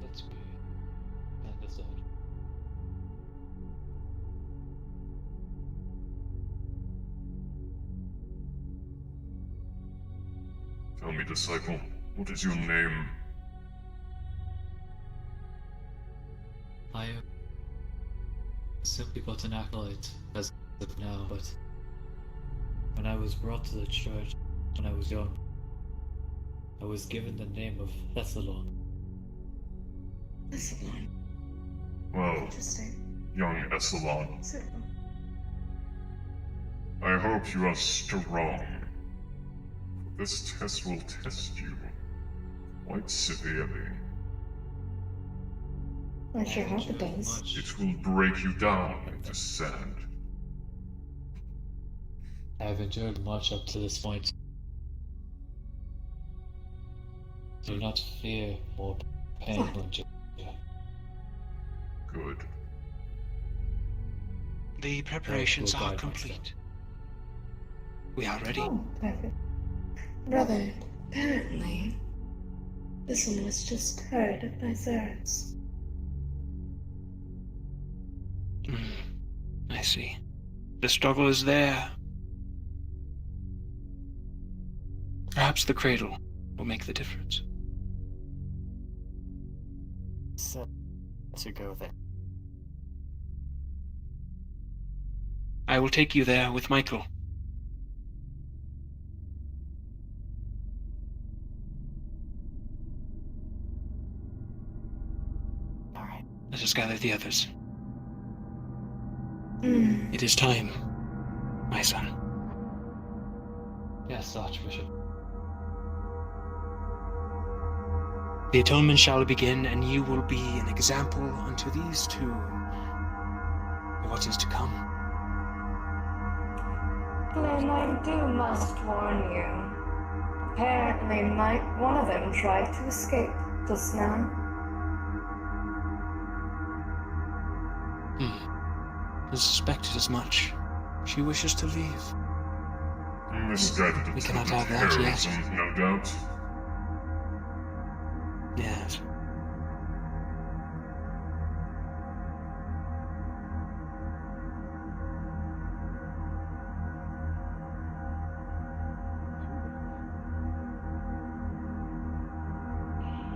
let's be on this side. Tell me, disciple, what is your name? I am simply but an acolyte as of now, but when I was brought to the church when I was young, I was given the name of Thessalon. This one. Well, Interesting. young Essalon, So, I hope you are strong. This test will test you quite severely. I sure hope it does. It will break you down into sand. I have enjoyed much up to this point. Do not fear more pain than joy. Good. The preparations will are guide complete. We are ready. Oh, perfect. Brother, apparently, this one was just heard by Zarus. I see. The struggle is there. Perhaps the cradle will make the difference. Set to go there. I will take you there with Michael. All right. Let us gather the others. Mm. It is time, my son. Yes, Archbishop. The atonement shall begin, and you will be an example unto these two of what is to come. Glenn, I do must warn you. Apparently, one of them tried to escape just now. I suspected as much. She wishes to leave. Misguided We cannot attempt at have that yet. heroism, no doubt. Yes.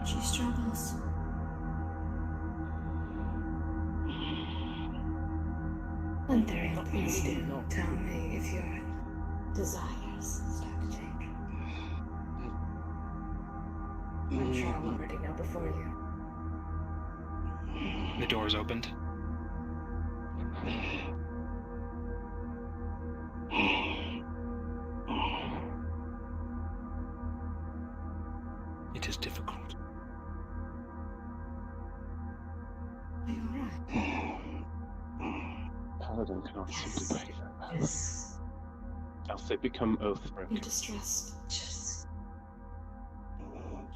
She struggles. Andrea, please do tell me if your desires start to change. I'm sure I already know before you. The doors opened. It is difficult. Are you alright? Paladin cannot simply break that. Yes. Else they become oath You're broken. distressed. Just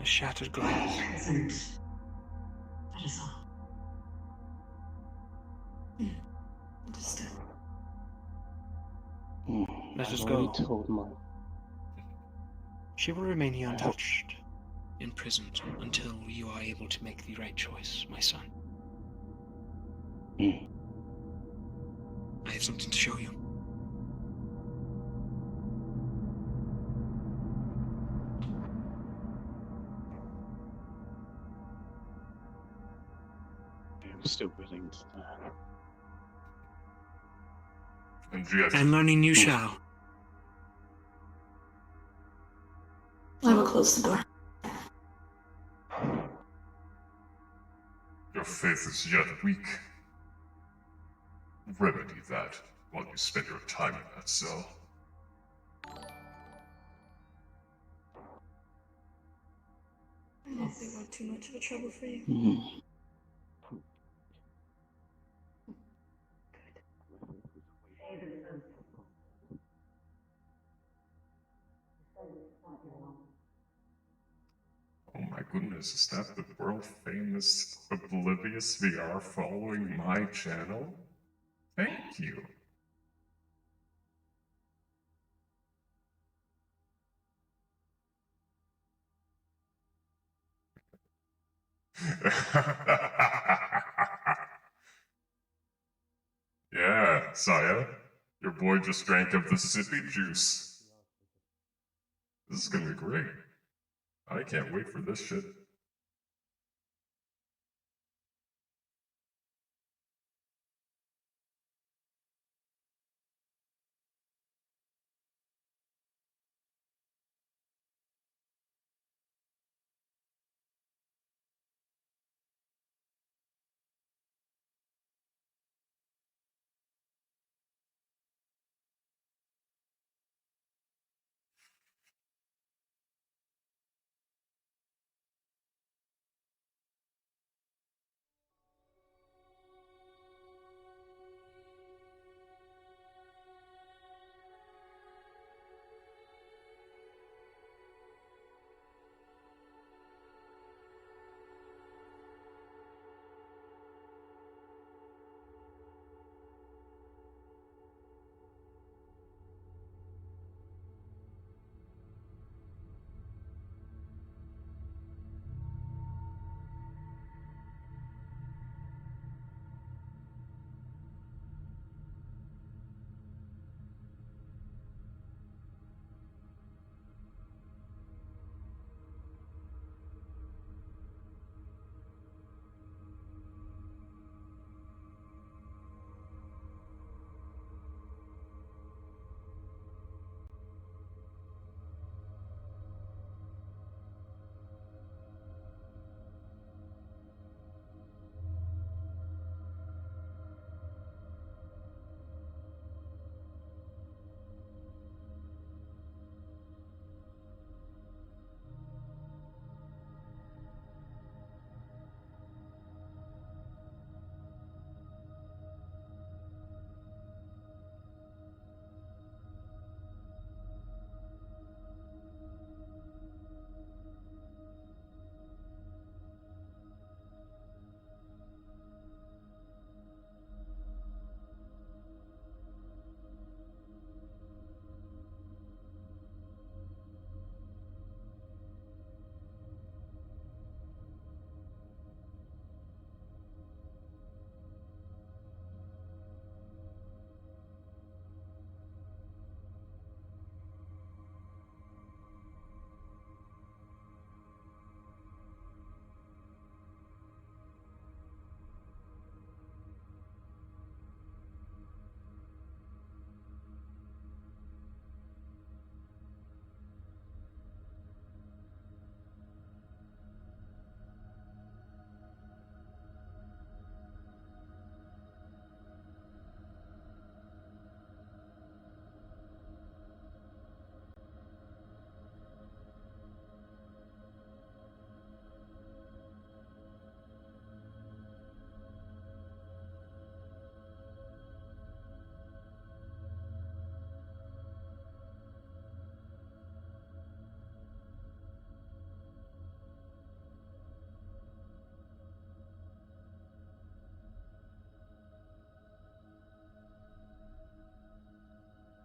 A shattered glass. present. That is all. Understood. Let us I've go. already told my She will remain here untouched, imprisoned, until you are able to make the right choice, my son. I have something to show you. I'm still willing to learn. And yes, And learning you shall. I will close the door. your faith is yet weak. Remedy that while you spend your time in that cell. I hope they weren't too much of a trouble for you. Oh my goodness, is that the world famous Oblivious VR following my channel? Thank you. Yeah, Saya, your boy just drank up the sippy juice. This is gonna be great. I can't wait for this shit.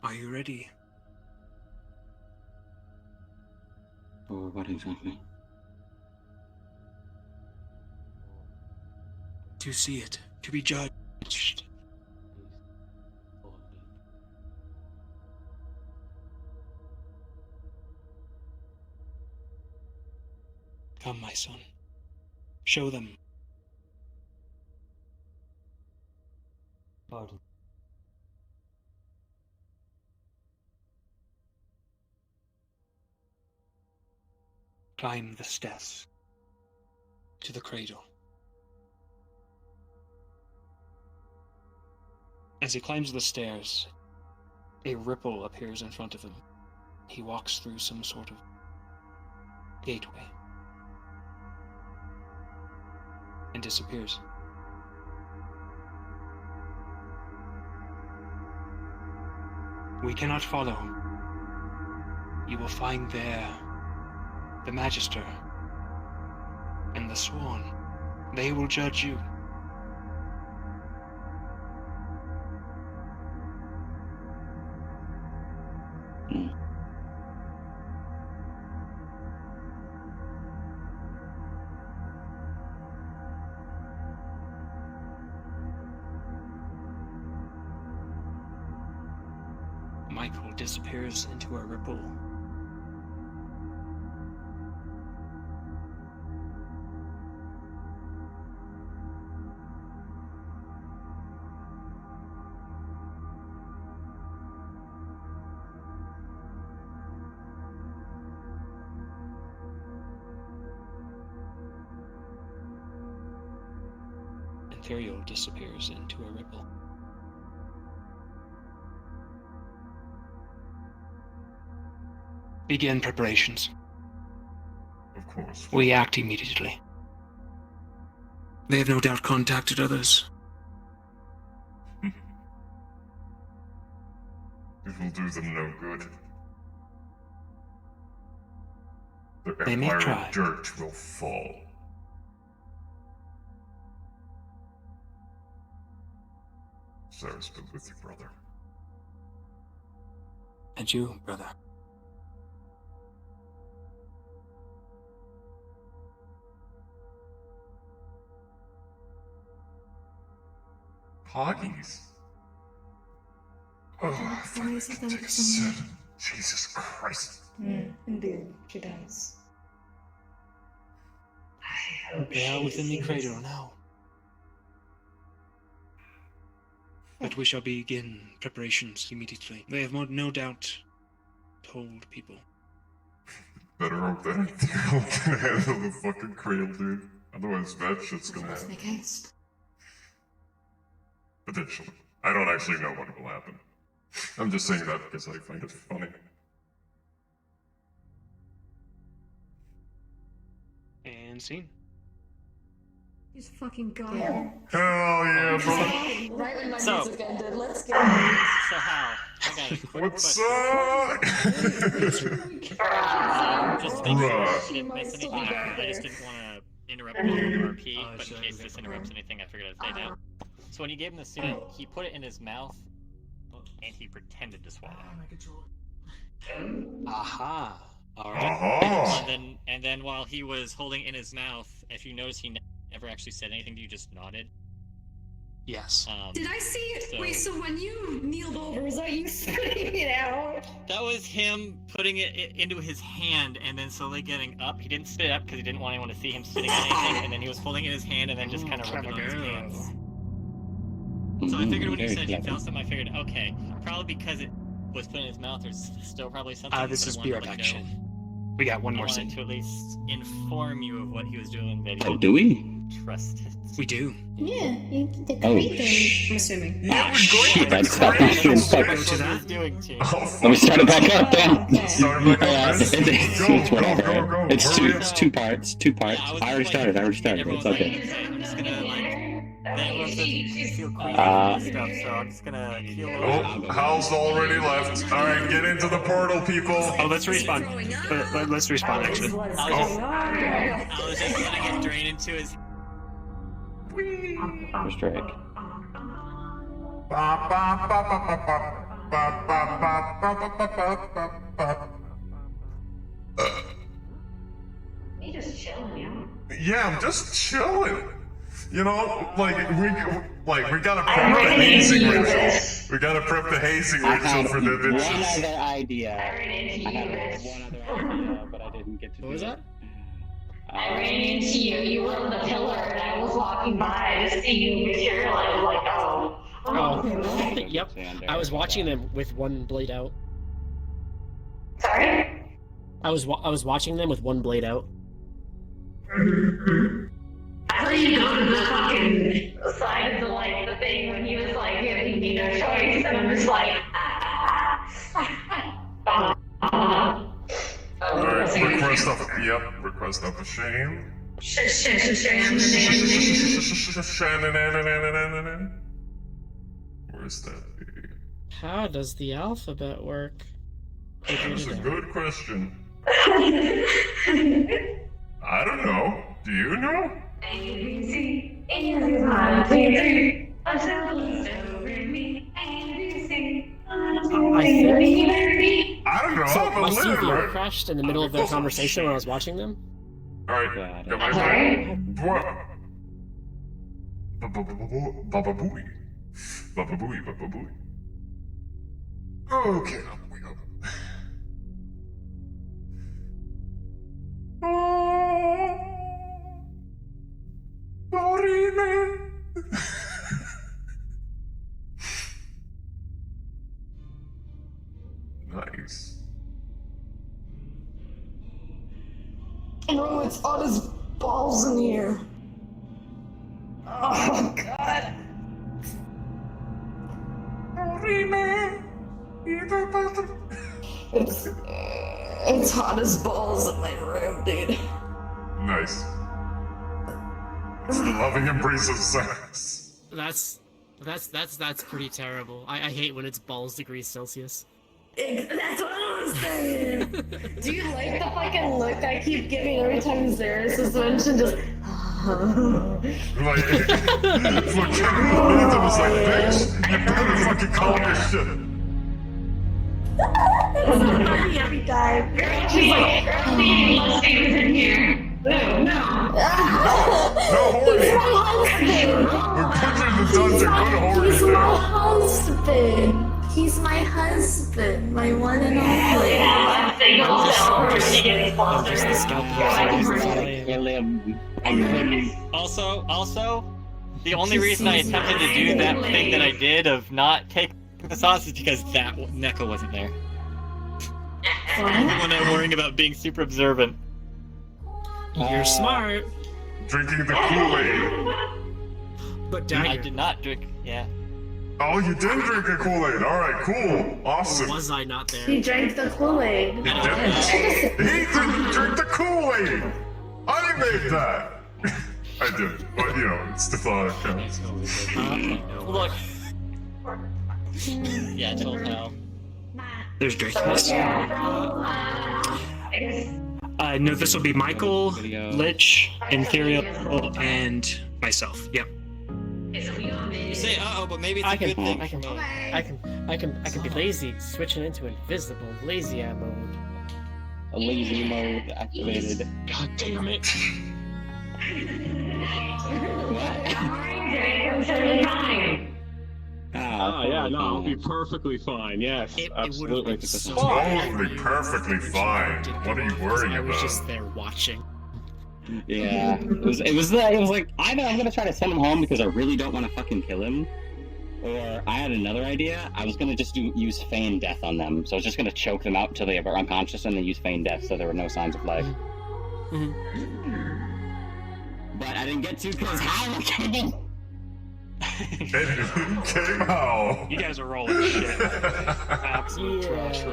Are you ready? For what exactly? To see it, to be judged. Come, my son. Show them. Pardon. Climb the steps to the cradle. As he climbs the stairs, a ripple appears in front of him. He walks through some sort of gateway and disappears. We cannot follow. You will find there the Magister and the Swan. They will judge you. Michael disappears into a ripple. Imperial disappears into a ripple. Begin preparations. Of course. We act immediately. They have no doubt contacted others. It will do them no good. Their They may empire try. of dirt will fall. Zarus, been with you, brother. And you, brother. Hoggies. Oh, if I can take a sip. Jesus Christ. Indeed, she does. They are within the cradle now. But we shall begin preparations immediately. They have no doubt told people. Better hope that I can handle the fucking cradle, dude. Otherwise, that shit's gonna Let's happen. make haste. Potentially. I don't actually know what will happen. I'm just saying that because I find it funny. And scene. He's fucking gone. Yeah. Hell yeah, bro. Right when my So- music ended, let's go. So how? Okay. What's up? Just to make sure Bruh. she didn't miss Might still anything. be back I just there. didn't want to interrupt your RP, Oh, but in sure, case okay. this interrupts anything, I figured I'd say now. So when you gave him the suit, he put it in his mouth, and he pretended to swallow. Aha. Alright. Aha! And then while he was holding it in his mouth, if you notice, he never actually said anything. You just nodded. Yes. Did I see it? So- Wait, so when you kneeled over, Was that you spitting it out? That was him putting it into his hand and then slowly getting up. He didn't spit it up because he didn't want anyone to see him spitting on anything, and then he was holding it in his hand and then just kind of rubbing it on his pants. So I figured when you Very said you clever. felt something, I figured, okay, probably because it was put in his mouth, there's still probably something. This but I is wanted beer to let you action. know. We got one I more wanted scene. to at least inform you of what he was doing, that Oh, he do we? trusted. We do. Yeah, you did Oh, great thing, shh. I'm assuming. Yeah, we're Shit, going I stopped that shit. That's Fuck. what to he was that. doing to you. Oh, Let me start it back up then. Okay. Start back up, It's Go, whatever. go, go, It's hurry two. up. It's two parts. Two parts. Yeah, was I already just started. Everyone's It's like, okay. okay, I'm just gonna then everyone says you feel queasy Uh, and stuff, so I'm just gonna keel over. Oh, Hal's already left. Alright, get into the portal, people. Oh, let's respawn. Let's respawn, actually. What's I going on? I was just letting it drain into his. Where's Drake? Ba, ba, ba, ba, ba, ba. You just chilling, yo. Yeah, I'm just chilling. You know, like we gotta prep the hazing ritual. We gotta prep the hazing ritual for the one bitches. other idea. I ran into I had you. one other idea, but I didn't get to What do was it. that? I ran into you. You were on the pillar, and I was walking by. I just see you materialize. Like, oh. Oh, yep. I was watching them with one blade out. Sorry. I was watching them with one blade out. I thought you go to the fucking side of the thing when he was like giving me no choice, and I'm just like. Alright, request of a shame. Where's that? How does the alphabet work? That's a good question. I don't know. Do you know? I don't know. So I'm my CVR illiterate. crashed in the middle of their conversation when I was watching them. Alright, got my friend. Baba Booey. Baba Booey, Baba Booey. Okay, up we go. Dorime. Nice. Oh, it's on his balls in here. Oh, God. It's hot as balls in my room, dude. Nice. It's the loving embrace of sex. That's pretty terrible. I hate when it's balls degrees Celsius. That's what I was saying. Do you like the fucking look I keep giving every time Zarus is mentioned? Just. Like, look, Nathan was like, bitch, you better fucking call this shit. It's funny every time. She's like, girl, let's see who's in here. No, horny. He's my husband. We're picturing the dungeon, go to horny He's thing. my husband. He's my husband, my one and only. I'm single still. I'm just the scalp. Also, the only reason I attempted to do that thing that I did of not taking the sauce is because that Neko wasn't there. When I'm worrying about being super observant. You're smart. Drinking the Kool-Aid. But I did not drink. Yeah. Oh, you did drink a Kool-Aid. Alright, cool. Awesome. Was I not there? He drank the Kool-Aid. He didn't drink the Kool-Aid. I made that. I did, but you know, it's the thought that counts. Look. Yeah, chill now. There's Drake. No, this will be Michael, Lich, Ethereal, and myself. Yep. You say uh-oh, but maybe it's a good thing for me. I can be lazy, switching into invisible lazy mode. A lazy mode activated. God damn it. Yeah, no, I'll be perfectly fine. Yes, absolutely. Totally perfectly fine. What are you worrying I was about? just there watching. Yeah, it was like either I'm gonna try to send him home because I really don't want to fucking kill him, or I had another idea. I was gonna just use feign death on them, so I was just gonna choke them out until they were unconscious and then use feign death so there were no signs of life. But I didn't get to because how came out. You guys are rolling shit. Absolute trash.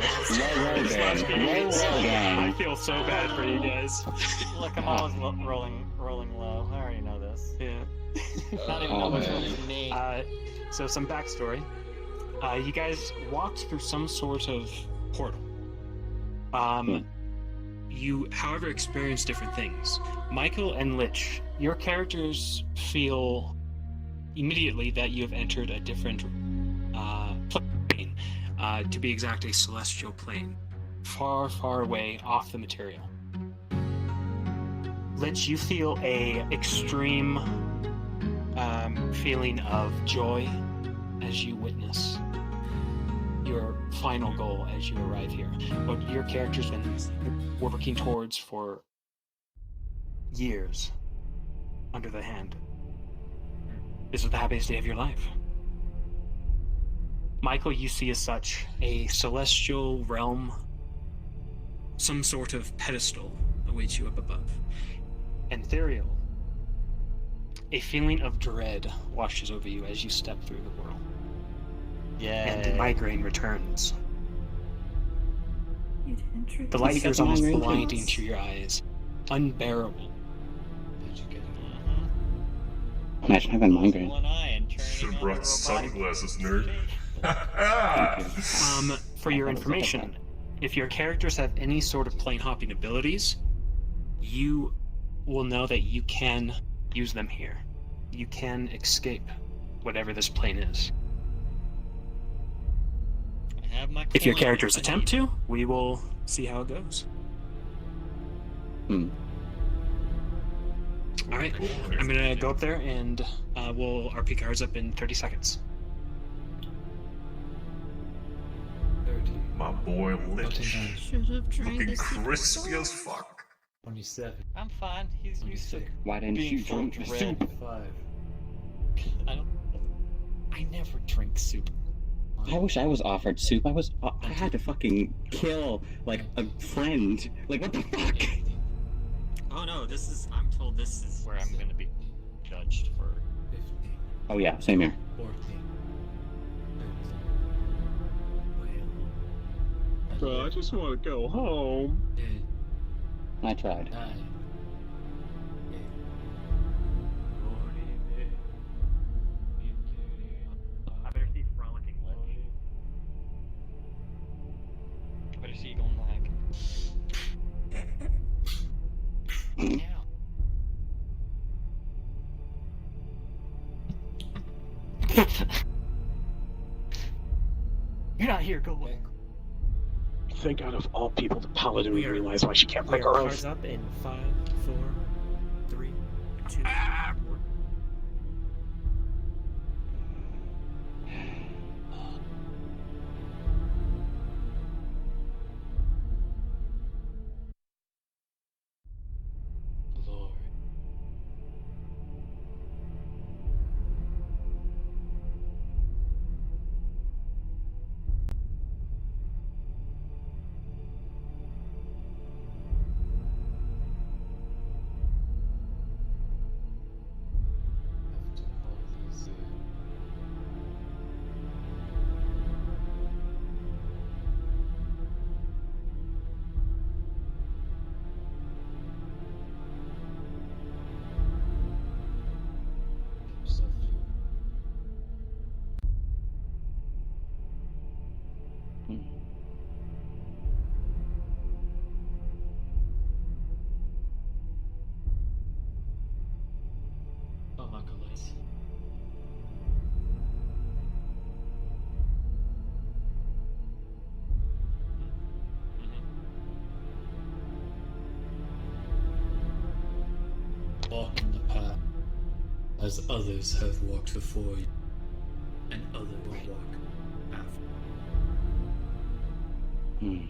I feel so bad for you guys. Look, I'm always rolling low. I already know this. Yeah. Not even know what's rolling for me. So some backstory. You guys walked through some sort of portal. You, however, experienced different things. Michael and Lich, your characters feel immediately that you have entered a different plane. To be exact, a celestial plane, far, far away off the material. Lich, you feel a extreme feeling of joy as you witness your final goal as you arrive here. What your character's been working towards for years under the hand. This is the happiest day of your life. Michael, you see as such a celestial realm, some sort of pedestal awaits you up above. And Therial, a feeling of dread washes over you as you step through the world. Yeah. And the migraine returns. You didn't trick The me. light You here is got the almost migraine too? blinding to your eyes. Unbearable. Did you get it? Imagine having migraine. One eye and Should turning have on brought the robotic sunglasses, nerd. For your information, if your characters have any sort of plane hopping abilities, you will know that you can use them here. You can escape whatever this plane is. I have my If your coin characters I attempt need. to, we will see how it goes. Alright, I'm gonna go up there and we'll RP cards up in 30 seconds. 30. My boy Lich. 29. Should have drank Looking the secret crispy sauce. as fuck. 27. I'm fine. He's used to 26. Why didn't being you full of drink the dread. soup? 5. I never drink soup. I wish I was offered soup. I had to fucking kill, like, a friend. Like, what the fuck? Oh no, I'm told this is Where I'm gonna be judged for. 15. Oh yeah, same here. 14. 13. Bro, I just want to go home. 10. I tried. 9. 8. I better see frolicking Lich. I better see you going lag. Now. You're not here, go away. Thank God of all people, the paladin would We are- realize why she can't We break are her cards oath. up in 5, 4, 3, 2, 1. Glory. After all these years. Depths of fury. Oh, Maculates. Walk in the path as others have walked before you, and others will walk after. Hmm.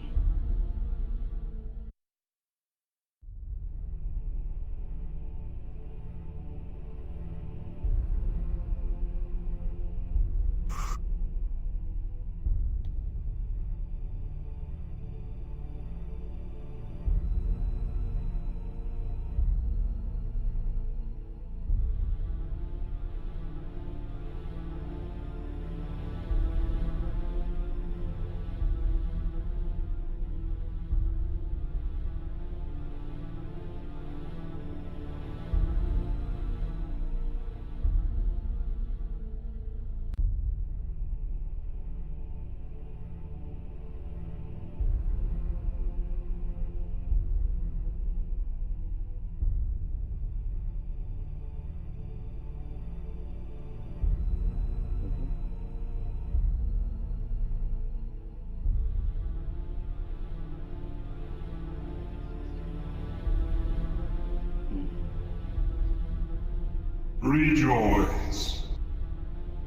Rejoice,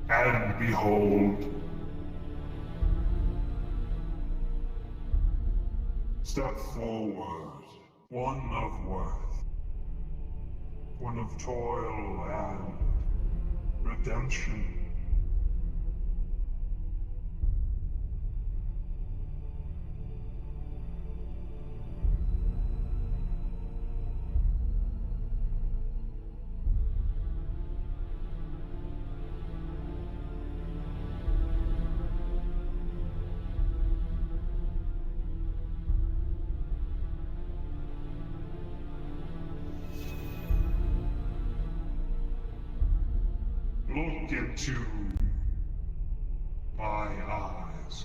and behold. Step forward, one of worth, one of toil and redemption. Look into my eyes.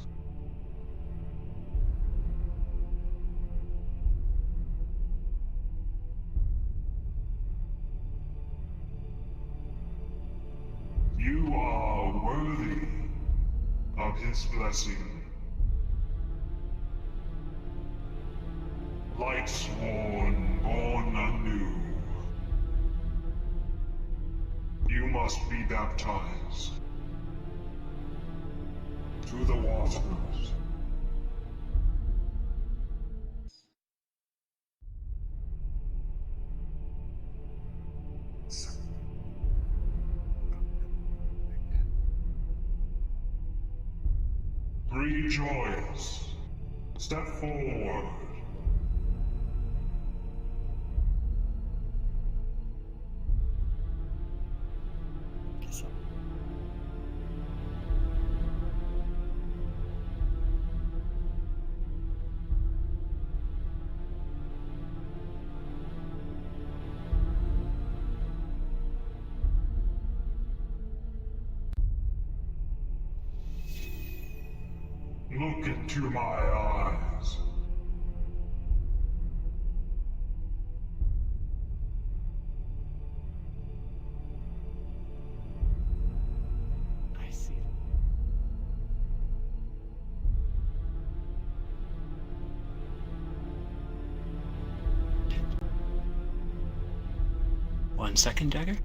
You are worthy of his blessing. Lightsworn, born anew. You must be baptized to the waters. Rejoice. Step forward. Look into my eyes. I see. One second, Dagger.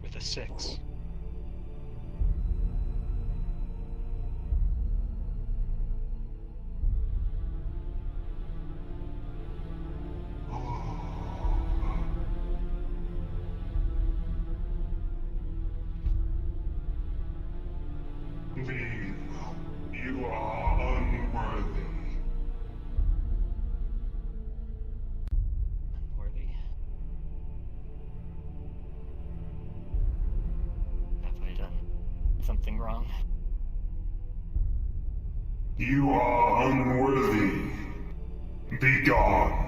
With a 6. Leave. You are unworthy. Unworthy? Have I done something wrong? You are unworthy. Be gone.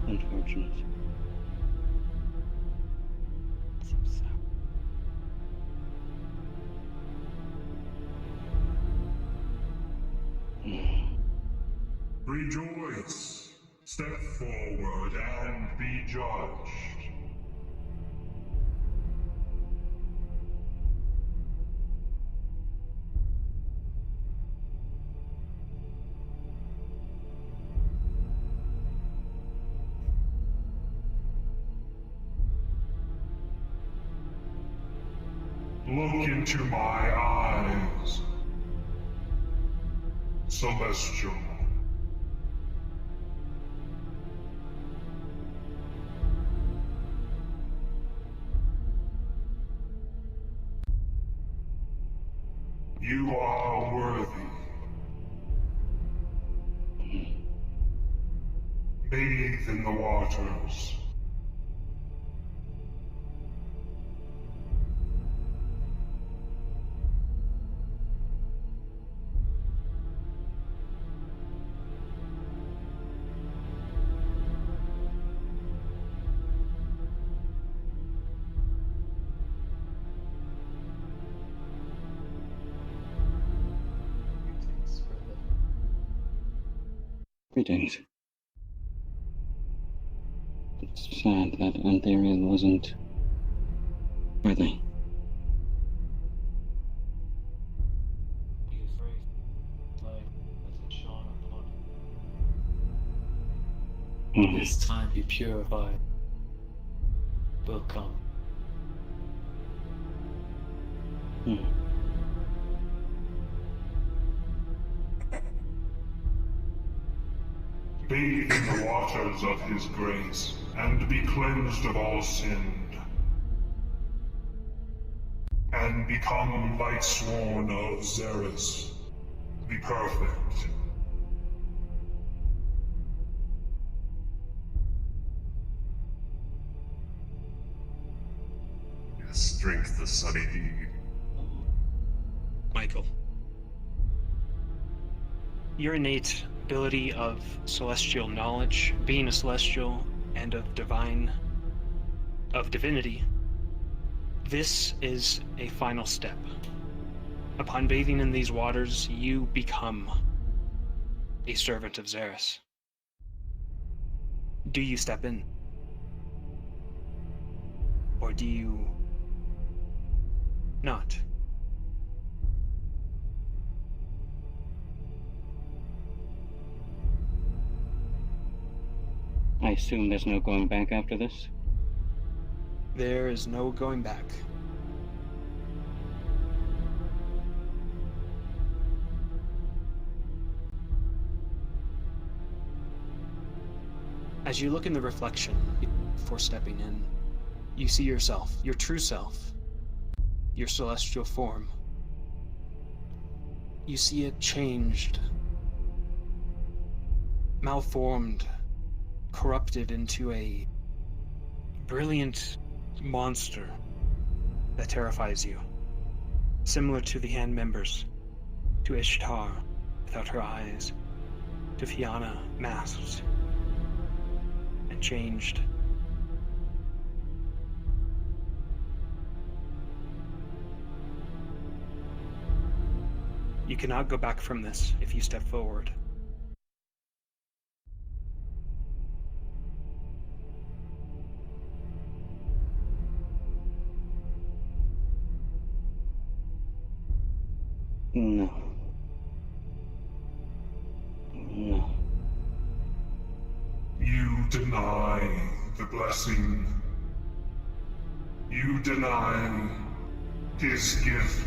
Unfortunate. Seems so. Rejoice. Step forward and be judged. Look into my eyes, Celestial. You are worthy. Bathe in the waters. Greetings. It's sad that Antherian wasn't worthy. He is raised life as it shone upon him. His time be purified will come. Bathe in the waters of his grace, and be cleansed of all sin. And become light sworn of Zarus, the perfect. Strength the sunny deed. Michael. Your innate ability of celestial knowledge, being a celestial, and of divinity, this is a final step. Upon bathing in these waters, you become a servant of Zarus. Do you step in? Or do you not? I assume there's no going back after this? There is no going back. As you look in the reflection before stepping in, you see yourself, your true self, your celestial form. You see it changed, malformed, corrupted into a brilliant monster that terrifies you. Similar to the hand members, to Ishtar without her eyes, to Fianna masked and changed. You cannot go back from this if you step forward. No. No. You deny the blessing. You deny his gift.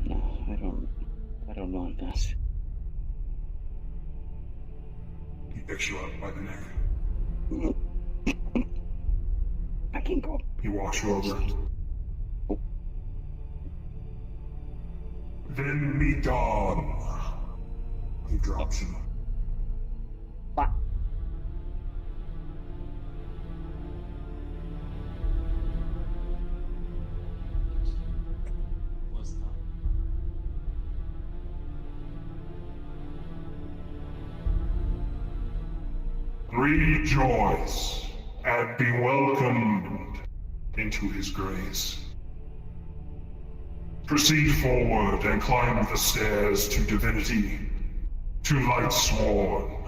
No, I don't want this. He picks you up by the neck. I can't go. He walks you over. Then be gone. He drops you. What? Was not. Rejoice and be welcomed into his grace. Proceed forward and climb the stairs to divinity, to light sworn.